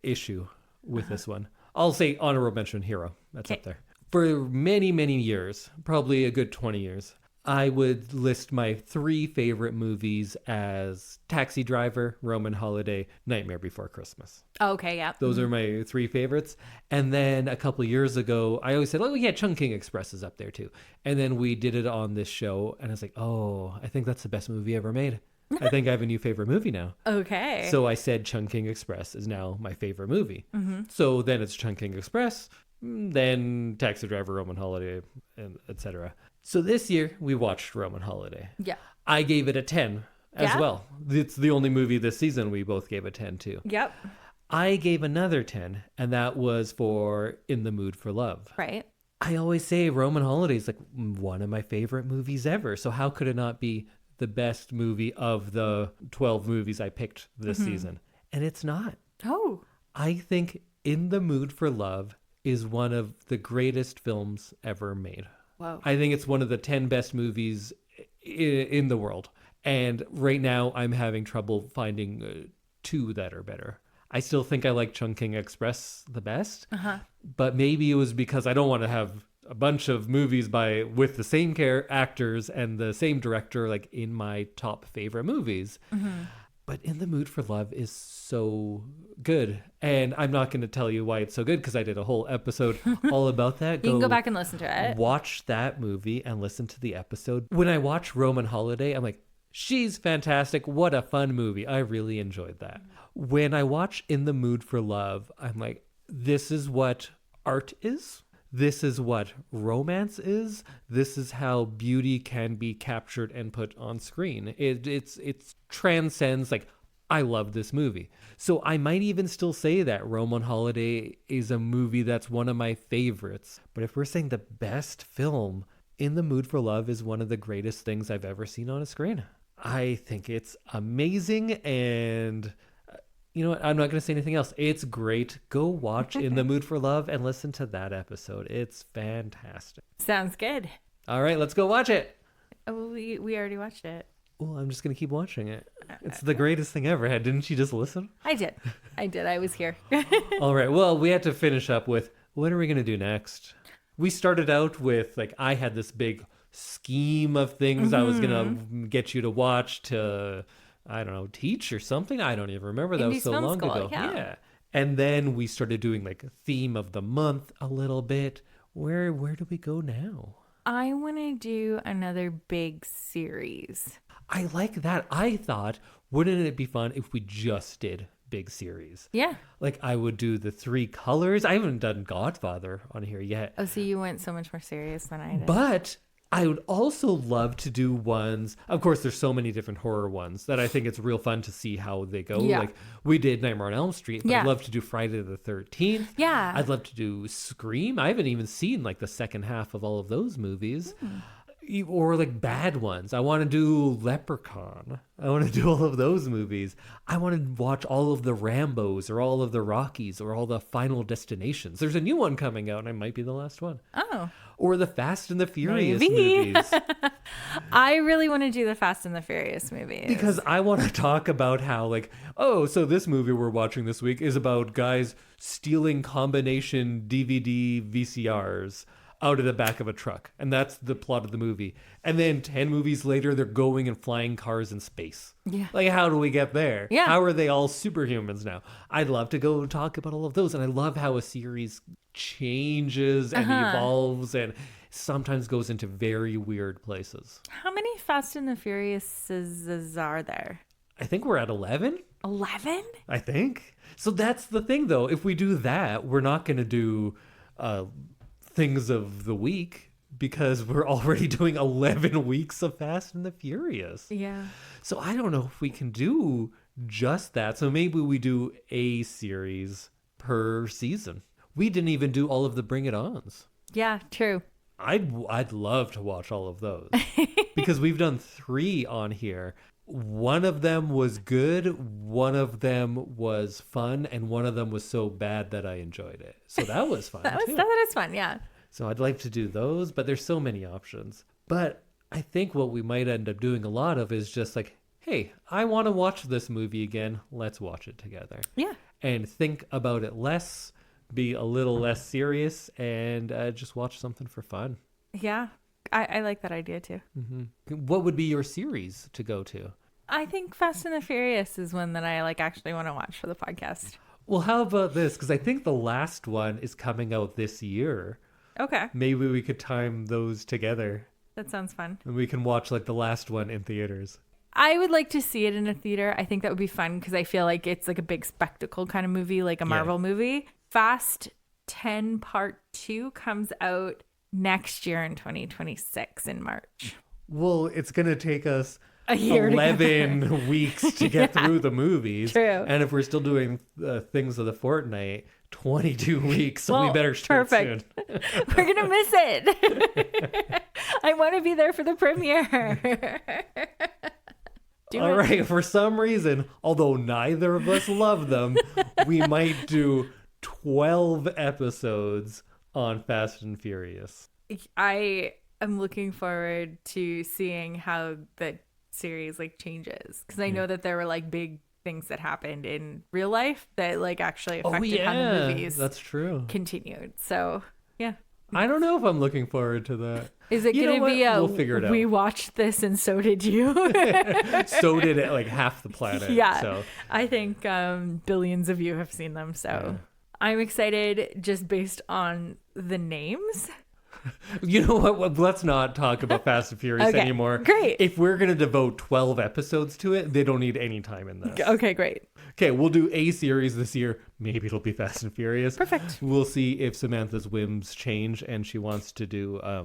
issue with this one. I'll say honorable mention Hero. That's up there. For many, many years, probably a good 20 years, I would list my 3 favorite movies as Taxi Driver, Roman Holiday, Nightmare Before Christmas. Okay, yeah. Those are my 3 favorites. And then a couple years ago, I always said, oh, yeah, Chungking Express is up there too. And then we did it on this show, and I was like, oh, I think that's the best movie ever made. I think I have a new favorite movie now. Okay. So I said Chungking Express is now my favorite movie. Mm-hmm. So then it's Chungking Express, then Taxi Driver, Roman Holiday, and etc. So this year we watched Roman Holiday. Yeah. I gave it a 10 as well. It's the only movie this season we both gave a 10 to. Yep. I gave another 10, and that was for In the Mood for Love. Right. I always say Roman Holiday is like one of my favorite movies ever. So how could it not be the best movie of the 12 movies I picked this season? And it's not. Oh. I think In the Mood for Love is one of the greatest films ever made. Whoa. I think it's one of the 10 best movies in the world. And right now I'm having trouble finding 2 that are better. I still think I like Chungking Express the best, but maybe it was because I don't want to have a bunch of movies with the same actors and the same director like in my top favorite movies. But In the Mood for Love is so good, and I'm not going to tell you why it's so good because I did a whole episode all about that. You can go back and listen to it. Watch that movie and listen to the episode. When I watch Roman Holiday, I'm like, she's fantastic. What a fun movie. I really enjoyed that. When I watch In the Mood for Love, I'm like, this is what art is. This is what romance is. This is how beauty can be captured and put on screen. It transcends, like, I love this movie. So I might even still say that Roman Holiday is a movie that's one of my favorites. But if we're saying the best film, In the Mood for Love is one of the greatest things I've ever seen on a screen. I think it's amazing, and you know what? I'm not going to say anything else. It's great. Go watch In the Mood for Love and listen to that episode. It's fantastic. Sounds good. All right, let's go watch it. Oh, we already watched it. Well, I'm just going to keep watching it. It's the greatest thing ever. Didn't you just listen? I did. I was here. All right. Well, we had to finish up with, what are we going to do next? We started out with, like, I had this big scheme of things I was going to get you to watch to, I don't know, teach or something. I don't even remember. That was so long ago. Yeah. And then we started doing like a theme of the month a little bit. Where do we go now? I want to do another big series. I like that. I thought, wouldn't it be fun if we just did big series. Yeah. Like I would do the 3 Colors. I haven't done Godfather on here yet. Oh, so you went so much more serious than I did. But I would also love to do ones. Of course, there's so many different horror ones that I think it's real fun to see how they go. Yeah. Like we did Nightmare on Elm Street, but Yeah. I'd love to do Friday the 13th. Yeah. I'd love to do Scream. I haven't even seen like the second half of all of those movies. Or like bad ones. I want to do Leprechaun. I want to do all of those movies. I want to watch all of the Rambos or all of the Rockies or all the Final Destinations. There's a new one coming out and I might be the last one. Oh. Or the Fast and the Furious Maybe. movies. I really want to do the Fast and the Furious movies. Because I want to talk about how like, oh, so this movie we're watching this week is about guys stealing combination DVD VCRs out of the back of a truck. And that's the plot of the movie. And then 10 movies later, they're going and flying cars in space. Yeah. Like, how do we get there? Yeah. How are they all superhumans now? I'd love to go talk about all of those. And I love how a series changes and evolves and sometimes goes into very weird places. How many Fast and the Furiouses are there? I think we're at 11. 11? I think. So that's the thing, though. If we do that, we're not going to do things of the week because we're already doing 11 weeks of Fast and the Furious. Yeah. So I don't know if we can do just that. So maybe we do a series per season. We didn't even do all of the Bring It Ons. Yeah, true. I'd love to watch all of those because we've done 3 on here. One of them was good, one of them was fun, and one of them was so bad that I enjoyed it. So that was fun. That too. is fun, yeah. So I'd like to do those, but there's so many options. But I think what we might end up doing a lot of is just like, hey, I want to watch this movie again. Let's watch it together. Yeah. And think about it less, be a little less serious, and just watch something for fun. Yeah. I like that idea too. What would be your series to go to? I think Fast and the Furious is one that I like actually want to watch for the podcast. Well, how about this? Because I think the last one is coming out this year. Okay. Maybe we could time those together That sounds fun. and we can watch like the last one in theaters. I would like to see it in a theater. I think that would be fun because I feel like it's like a big spectacle kind of movie, like a Marvel movie. Fast 10 Part 2 comes out next year in 2026 in March. Well, it's going to take us A year 11 weeks to get through the movies. True. And if we're still doing things of the fortnight, 22 weeks. So we Well, better start perfect. soon. We're going to miss it. I want to be there for the premiere. All right. For some reason, although neither of us love them, we might do 12 episodes on Fast and Furious. I am looking forward to seeing how the series like changes because I know that there were like big things that happened in real life that like actually affected how the movies that's true. continued. So yeah. I don't know if I'm looking forward to that. Is it You know going to be what? a We'll figure it out. we watched this and so did you? So did it like half the planet. Yeah. So I think billions of you have seen them. So I'm excited just based on the names. you know what? Let's not talk about Fast and Furious Okay, anymore. great. If we're going to devote 12 episodes to it, they don't need any time in this. Okay, great. Okay, we'll do a series this year. Maybe it'll be Fast and Furious. Perfect. We'll see if Samantha's whims change and she wants to do, I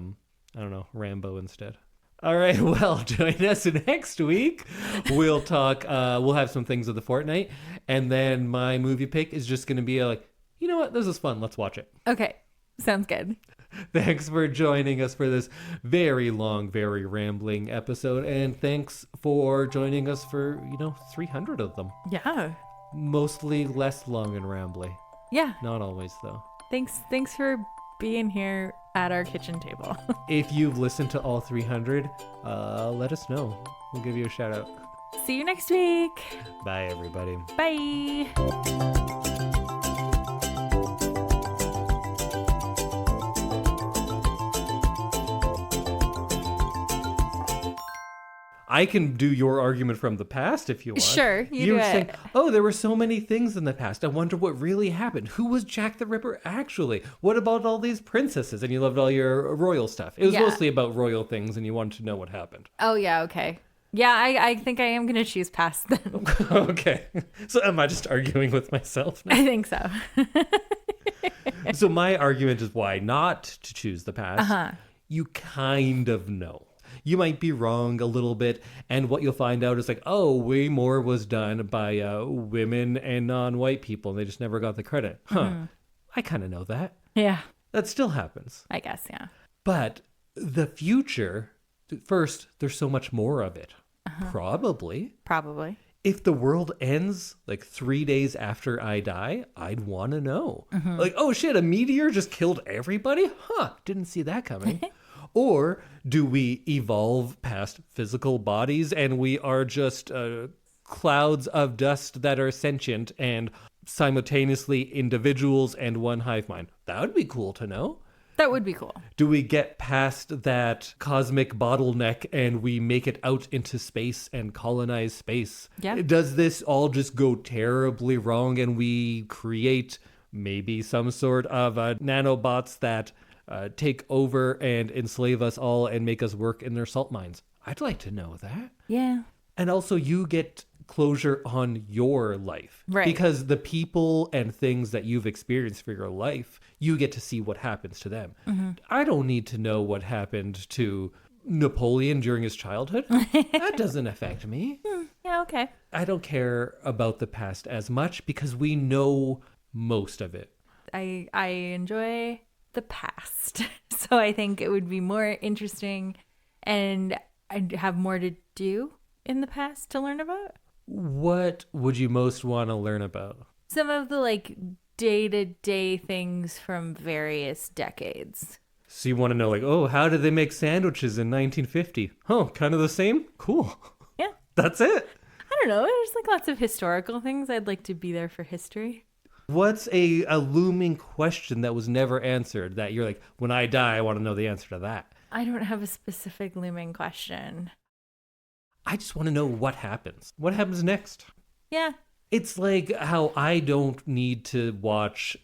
don't know, Rambo instead. All right, well, join us next week. We'll talk, we'll have some things of the fortnight. And then my movie pick is just going to be like, you know what? This is fun. Let's watch it. Okay. Sounds good. Thanks for joining us for this very long, very rambling episode. And thanks for joining us for, 300 of them. Yeah. Mostly less long and rambly. Yeah. Not always, though. Thanks for being here at our kitchen table. If you've listened to all 300, let us know. We'll give you a shout out. See you next week. Bye, everybody. Bye. I can do your argument from the past if you want. Sure, you were do saying, it. oh, there were so many things in the past. I wonder what really happened. Who was Jack the Ripper actually? What about all these princesses? And you loved all your royal stuff. It was Yeah. mostly about royal things and you wanted to know what happened. Oh, yeah. Okay. Yeah, I think I am going to choose past then. Okay. So am I just arguing with myself now? I think so. So my argument is why not to choose the past. Uh-huh. You kind of know. You might be wrong a little bit, and what you'll find out is like, oh, way more was done by women and non-white people, and they just never got the credit. I kind of know that. Yeah, That still happens. I guess, yeah. But the future, first, there's so much more of it. Probably. If the world ends like 3 days after I die, I'd want to know. Like, oh shit, a meteor just killed everybody? Didn't see that coming. Or do we evolve past physical bodies and we are just clouds of dust that are sentient and simultaneously individuals and one hive mind? That would be cool to know. That would be cool. Do we get past that cosmic bottleneck and we make it out into space and colonize space? Yeah. Does this all just go terribly wrong and we create maybe some sort of nanobots that take over and enslave us all and make us work in their salt mines? I'd like to know that. Yeah. And also you get closure on your life. Right. Because the people and things that you've experienced for your life, you get to see what happens to them. I don't need to know what happened to Napoleon during his childhood. That doesn't affect me. Yeah, okay. I don't care about the past as much because we know most of it. I enjoy the past. So I think it would be more interesting and I'd have more to do in the past to learn about. What would you most want to learn about? Some of the like day-to-day things from various decades. So you want to know like, oh, how did they make sandwiches in 1950? Oh, kind of the same? Cool. Yeah. That's it. I don't know. There's like lots of historical things. I'd like to be there for history. What's a looming question that was never answered that you're like, when I die, I want to know the answer to that? I don't have a specific looming question. I just want to know what happens. What happens next? Yeah. It's like how I don't need to watch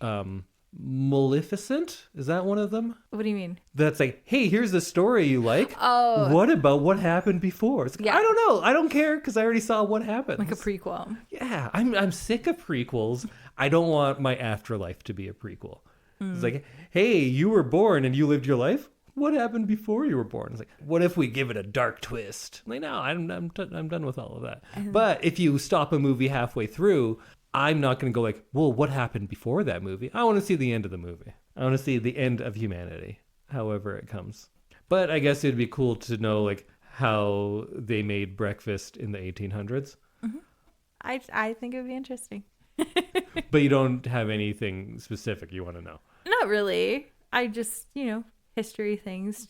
Maleficent. Is that one of them? What do you mean? That's like, hey, here's the story you like. Oh. What about what happened before? It's like, Yeah. I don't know. I don't care because I already saw what happened. Like a prequel. Yeah, I'm sick of prequels. I don't want my afterlife to be a prequel. It's like, hey, you were born and you lived your life. What happened before you were born? It's like, what if we give it a dark twist? Like, no, I'm done with all of that. But if you stop a movie halfway through, I'm not going to go like, well, what happened before that movie? I want to see the end of the movie. I want to see the end of humanity, however it comes. But I guess it'd be cool to know like how they made breakfast in the 1800s. I think it would be interesting. But you don't have anything specific you want to know. Not really. I just, history things